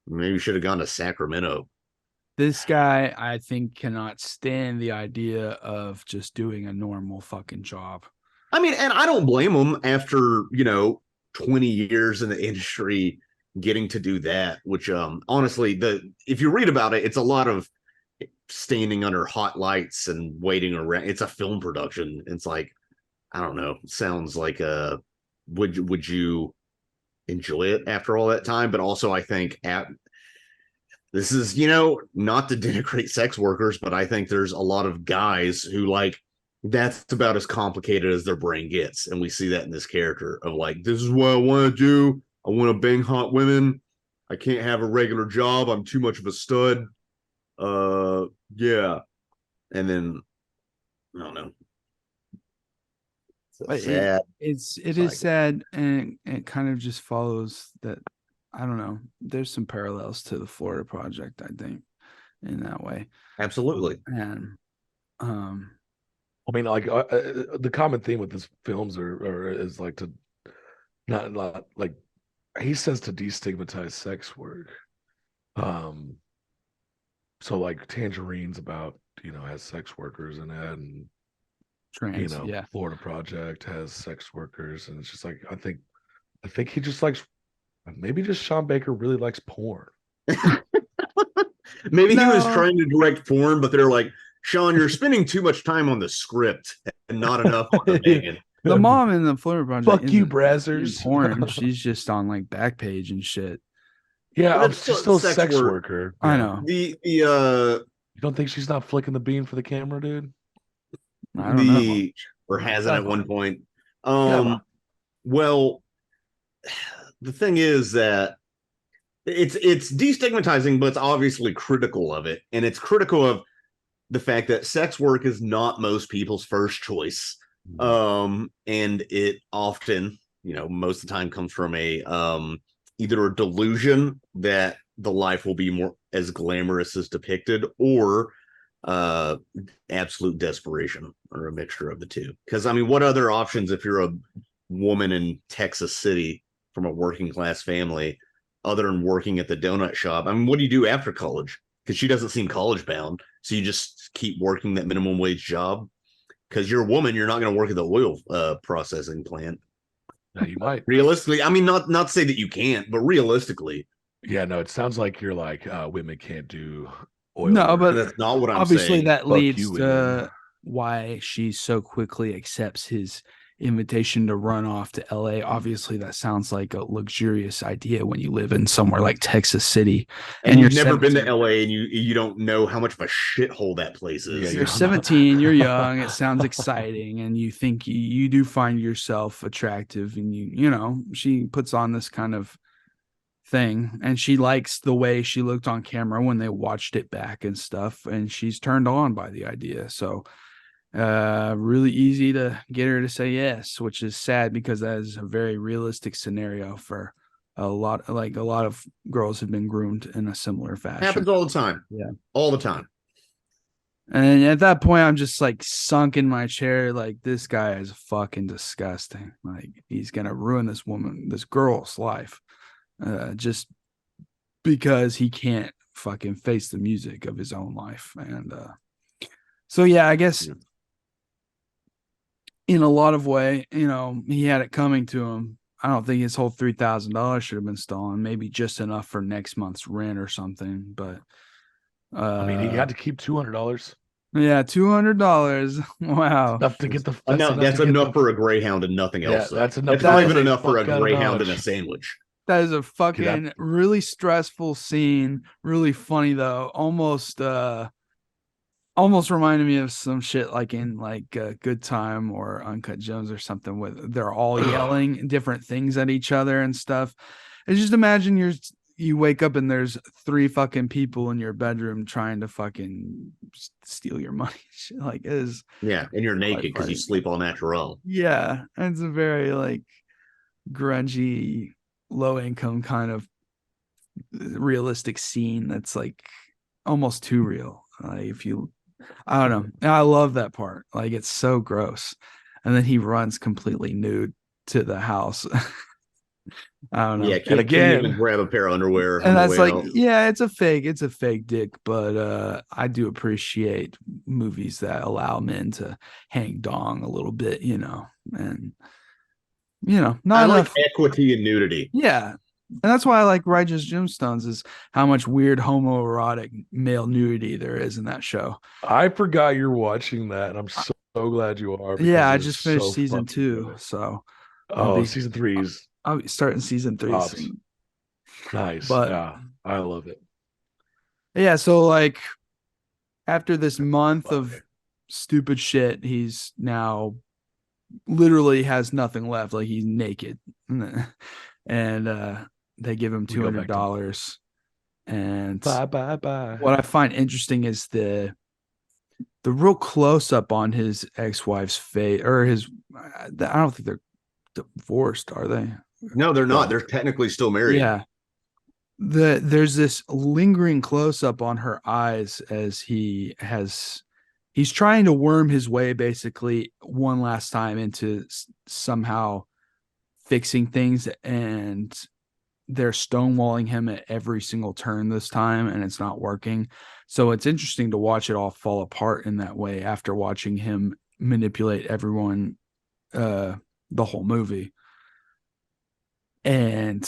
Maybe you should have gone to Sacramento. This guy, I think, cannot stand the idea of just doing a normal fucking job. I mean, and I don't blame him after, 20 years in the industry getting to do that, which honestly, if you read about it, it's a lot of standing under hot lights and waiting around. It's a film production. It's like, I don't know, sounds like would you enjoy it after all that time? But also I think this is, not to denigrate sex workers, but I think there's a lot of guys who that's about as complicated as their brain gets. And we see that in this character of like, this is what I want to do. I want to bang hot women. I can't have a regular job. I'm too much of a stud. Yeah. And then, I don't know. It's sad. It is sad, and it kind of just follows that. I don't know. There's some parallels to the Florida Project, I think, in that way. Absolutely. And I mean, like the common theme with these films is like to not like he says to destigmatize sex work. So like Tangerine's about has sex workers in it, and trans, Florida Project has sex workers, and it's just like I think he just likes. Maybe just Sean Baker really likes porn. Maybe he was trying to direct porn, but they're like, Sean, you're spending too much time on the script and not enough on the Megan. The mom in the Florida Project. Fuck you, Brazzers. Porn. She's just on like Backpage and shit. Yeah, I'm still a sex worker. I know. You don't think she's not flicking the bean for the camera, dude? I don't know. Or hasn't at one point. Well, the thing is that it's destigmatizing, but it's obviously critical of it. And it's critical of the fact that sex work is not most people's first choice. And it often, most of the time comes from either a delusion that the life will be more as glamorous as depicted, or absolute desperation, or a mixture of the two. Because, I mean, what other options if you're a woman in Texas City from a working class family other than working at the donut shop? I mean, what do you do after college? Because she doesn't seem college bound. So you just keep working that minimum wage job. Because you're a woman, you're not going to work at the oil processing plant. Yeah, you might. Realistically, I mean, not to say that you can't, but realistically. Yeah, no, it sounds like you're like women can't do oil. No, work. but that's not what I'm obviously saying. that leads to why she so quickly accepts his invitation to run off to LA. Obviously, that sounds like a luxurious idea when you live in somewhere like Texas City. And you've you're never been to 17. LA, and you don't know how much of a shithole that place is. You're 17, you're young, it sounds exciting, and you think you do find yourself attractive, and you know, she puts on this kind of thing, and she likes the way she looked on camera when they watched it back and stuff, and she's turned on by the idea. So really easy to get her to say yes, which is sad because that is a very realistic scenario for a lot of girls have been groomed in a similar fashion. Happens all the time. Yeah, all the time. and at that point I'm just like sunk in my chair, like, this guy is fucking disgusting. Like, he's gonna ruin this girl's life just because he can't fucking face the music of his own life. And so yeah, I guess in a lot of way, you know, he had it coming to him. I don't think his whole $3,000 should have been stolen. Maybe just enough for next month's rent or something. But I mean, he had to keep $200. Yeah, $200. Wow, Enough to get the. That's enough for a Greyhound and nothing else. That's enough. That's not even enough for a Greyhound and a sandwich. That is a fucking really stressful scene. Really funny though. Almost reminded me of some shit like in Good Time or Uncut Gems or something, where they're all yelling different things at each other and stuff. And just imagine you wake up and there's 3 fucking people in your bedroom trying to fucking steal your money. Like, is and you're naked because you sleep all natural. Yeah, it's a very like grungy, low income kind of realistic scene that's like almost too real. I don't know. I love that part. Like, it's so gross. And then he runs completely nude to the house. I don't know. Yeah, can't even grab a pair of underwear. And that's like, yeah, it's a fake dick, but I do appreciate movies that allow men to hang dong a little bit, you know, and not enough equity and nudity. Yeah. And that's why I like Righteous Gemstones, is how much weird homoerotic male nudity there is in that show. I forgot you're watching that, and I'm so glad you are. Yeah, I just finished season 2, so season 3's. I'll be starting season 3 soon. Nice. But yeah, I love it. Yeah, so like after this month of stupid shit, he's now literally has nothing left. Like, he's naked. And they give him $200. And bye. What I find interesting is the real close up on his ex-wife's face, or I don't think they're divorced, are they? No, they're not. They're technically still married. Yeah. There's this lingering close up on her eyes as he's trying to worm his way basically one last time into somehow fixing things, and they're stonewalling him at every single turn this time, and it's not working. So it's interesting to watch it all fall apart in that way after watching him manipulate everyone the whole movie. And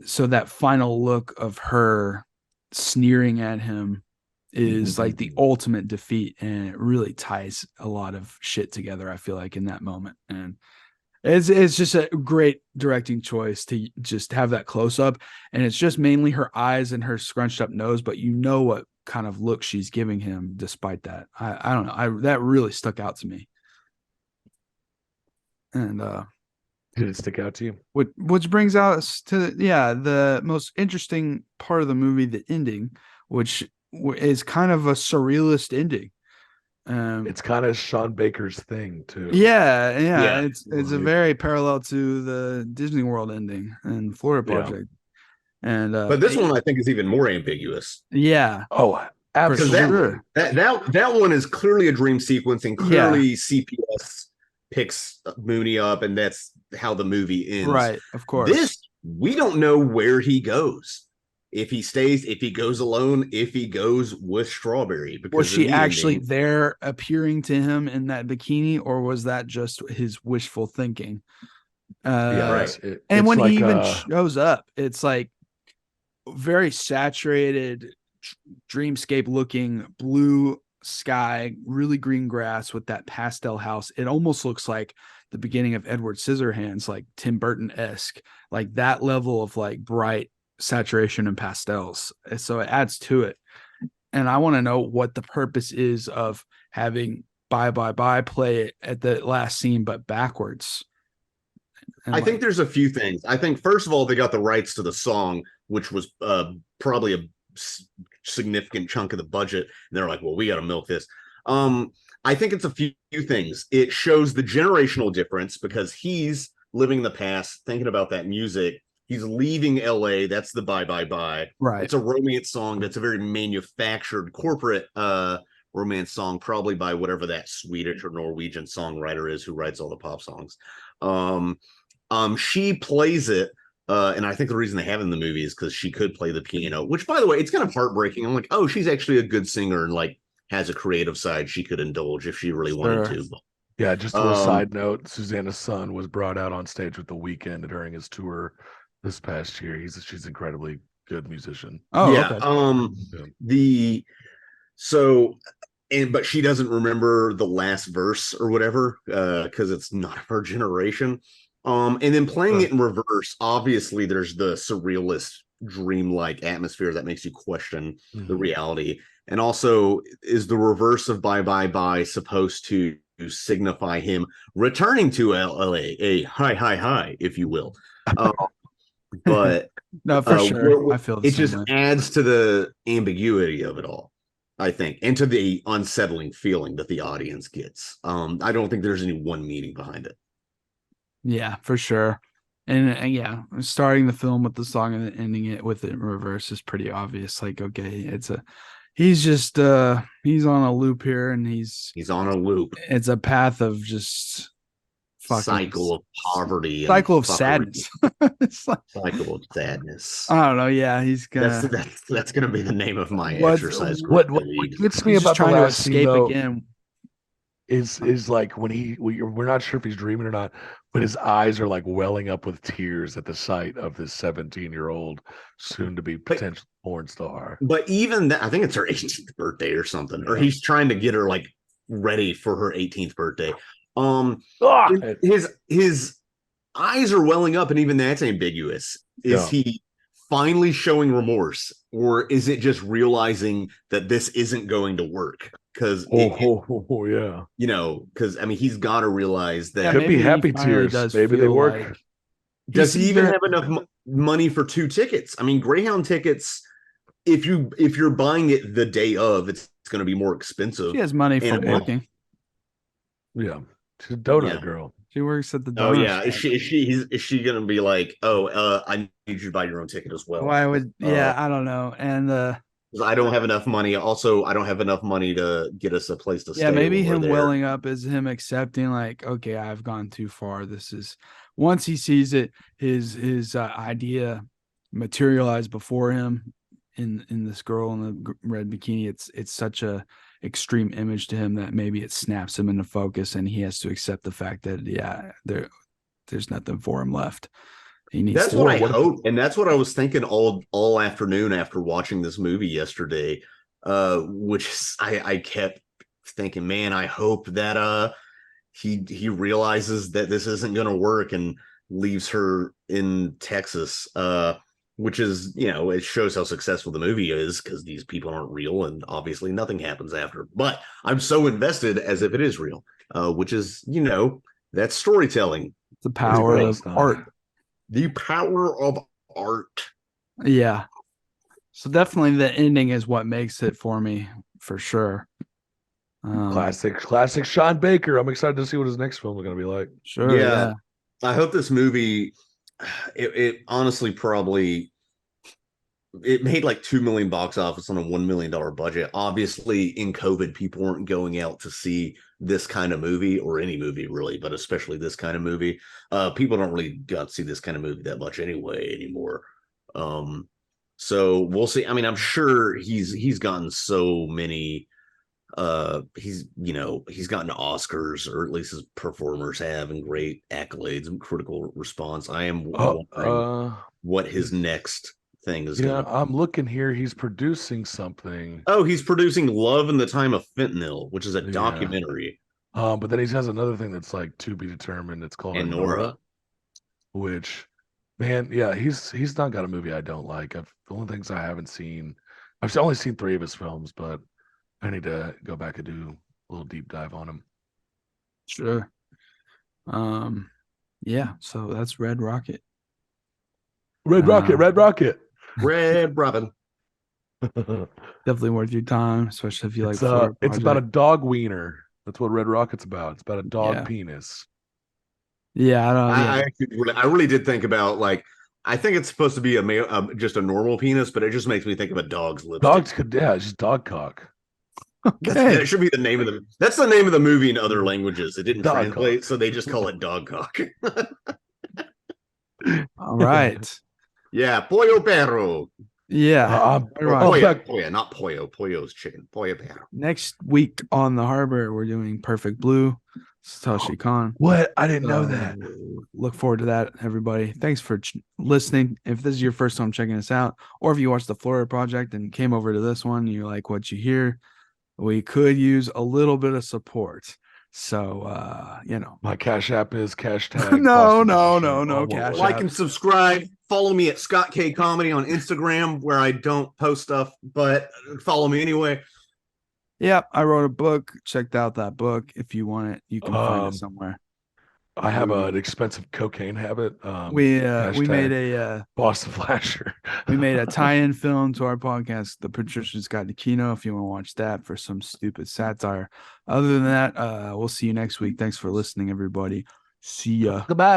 so that final look of her sneering at him is like the ultimate defeat, and it really ties a lot of shit together, I feel like, in that moment. And it's just a great directing choice to just have that close up, and it's just mainly her eyes and her scrunched up nose, but you know what kind of look she's giving him despite that. I don't know. That really stuck out to me. And did it stick out to you? Which brings us to the most interesting part of the movie, the ending, which is kind of a surrealist ending. It's kind of Sean Baker's thing too. Yeah. It's a very parallel to the Disney World ending and Florida Project. And but this one I think is even more ambiguous. Yeah. Oh, absolutely. That one is clearly a dream sequence, and clearly CPS picks Mooney up, and that's how the movie ends. Right, of course. This, we don't know where he goes. If he stays, if he goes alone, if he goes with Strawberry. Because was she actually there appearing to him in that bikini, or was that just his wishful thinking? Right. And when he even shows up, it's like very saturated, dreamscape looking blue sky, really green grass with that pastel house. It almost looks like the beginning of Edward Scissorhands, like Tim Burton-esque, like that level of like bright saturation and pastels. So it adds to it. And I want to know what the purpose is of having Bye Bye Bye play it at the last scene, but backwards. And I think there's a few things. I think, first of all, they got the rights to the song, which was probably a significant chunk of the budget. And they're like, well, we got to milk this. I think it's a few things. It shows the generational difference because he's living in the past, thinking about that music. He's leaving LA. That's the Bye Bye Bye. Right. It's a romance song that's a very manufactured corporate romance song, probably by whatever that Swedish or Norwegian songwriter is who writes all the pop songs. She plays it, and I think the reason they have it in the movie is because she could play the piano, which, by the way, it's kind of heartbreaking. I'm like, oh, she's actually a good singer and like has a creative side she could indulge if she really wanted to. Yeah, just a little side note, Suzanna Son was brought out on stage with The Weeknd during his tour this past year. She's incredibly good musician. Oh, yeah. Okay. But she doesn't remember the last verse or whatever, because it's not of her generation. And then playing it in reverse, obviously there's the surrealist, dreamlike atmosphere that makes you question the reality. And also, is the reverse of Bye Bye Bye supposed to signify him returning to LA, a hi, if you will? But no, for sure. I feel it just adds to the ambiguity of it all, I think, and to the unsettling feeling that the audience gets. I don't think there's any one meaning behind it. Yeah, for sure. And yeah, starting the film with the song and then ending it with it in reverse is pretty obvious. Like, okay, he's just he's on a loop here, and he's on a loop. It's a path of just cycle of poverty, cycle of sadness. Cycle of sadness. I don't know. Yeah, he's gonna. That's gonna be the name of my exercise. What gets me about trying the to last escape scene, though, again is like when we're not sure if he's dreaming or not, but his eyes are like welling up with tears at the sight of this 17-year-old soon to be potential porn star. But even that, I think it's her 18th birthday or something, or he's trying to get her like ready for her 18th birthday. His eyes are welling up, and even that's ambiguous. Is he finally showing remorse, or is it just realizing that this isn't going to work? Because yeah, you know, because I mean, he's got to realize that could be happy tears. Maybe they work. Like, does he even have enough money for 2 tickets? I mean, Greyhound tickets, if you're buying it the day of, it's going to be more expensive. She has money from working. Yeah, she's a donut girl. She works at the donut. Oh yeah, is she gonna be like, I need you to buy your own ticket as well? Why would? Yeah, I don't know. And I don't have enough money. Also, I don't have enough money to get us a place to stay. Yeah, maybe him welling up is him accepting, like, okay, I've gone too far. This is, once he sees it, his idea materialize before him in this girl in the red bikini. It's such a extreme image to him that maybe it snaps him into focus, and he has to accept the fact that there's nothing for him left. That's what I hope, and that's what I was thinking all afternoon after watching this movie yesterday. Which I kept thinking, man, I hope that he realizes that this isn't going to work and leaves her in Texas. Which is, you know, it shows how successful the movie is because these people aren't real, and obviously nothing happens after. But I'm so invested as if it is real, which is, you know, that's storytelling. The power of art. The power of art. Yeah. So definitely the ending is what makes it for me, for sure. Classic Sean Baker. I'm excited to see what his next film is going to be like. Sure. Yeah. I hope this movie, it honestly probably, it made like $2 million box office on a $1 million budget. Obviously, in COVID, people weren't going out to see this kind of movie, or any movie really, but especially this kind of movie. People don't really go to see this kind of movie that much anyway anymore. So we'll see. I mean, I'm sure he's gotten so many. He's gotten Oscars, or at least his performers have, and great accolades and critical response. I am wondering what his next thing is Yeah, gonna. I'm looking here. He's producing something. Oh, he's producing Love in the Time of Fentanyl, which is a Yeah. documentary. But then he has another thing that's like to be determined. It's called And Nora, Nora. which, man, yeah, he's not got a movie I don't like. The only things I haven't seen, I've only seen 3 of his films, but I need to go back and do a little deep dive on him. Sure. Yeah, so that's Red Rocket. Red Rocket. Red Robin. Definitely worth your time, especially if you like It's Florida it's about a Project. dog wiener. That's what Red Rocket's about. It's about a dog Yeah. penis. Yeah, I don't I actually I really did think about, like, I think it's supposed to be just a normal penis, but it just makes me think of a dog's lipstick. Dogs could, yeah, it's just dog cock. That should be the name of the. That's the name of the movie in other languages. It didn't Dog translate, cock. so they just call it dog cock. All right. Yeah, pollo perro. Yeah. Or Red pollo, Rocket. pollo, not pollo. Pollo's chicken. Pollo perro. Next week on the harbor, we're doing Perfect Blue. Satoshi Kon. What? I didn't know that. Look forward to that, everybody. Thanks for listening. If this is your first time checking us out, or if you watched the Florida Project and came over to this one, you like what you hear, we could use a little bit of support. So, My Cash App is #. No, Cash Like App. and subscribe. Follow me at Scott K Comedy on Instagram, where I don't post stuff, but follow me anyway. Yeah, I wrote a book. Checked out that book. If you want it, you can find it somewhere. I have an expensive cocaine habit. We made a Boston Flasher. we made a tie-in film to our podcast, The Patrician's Guide to Kino, if you want to watch that for some stupid satire. Other than that, we'll see you next week. Thanks for listening, everybody. See ya. Goodbye.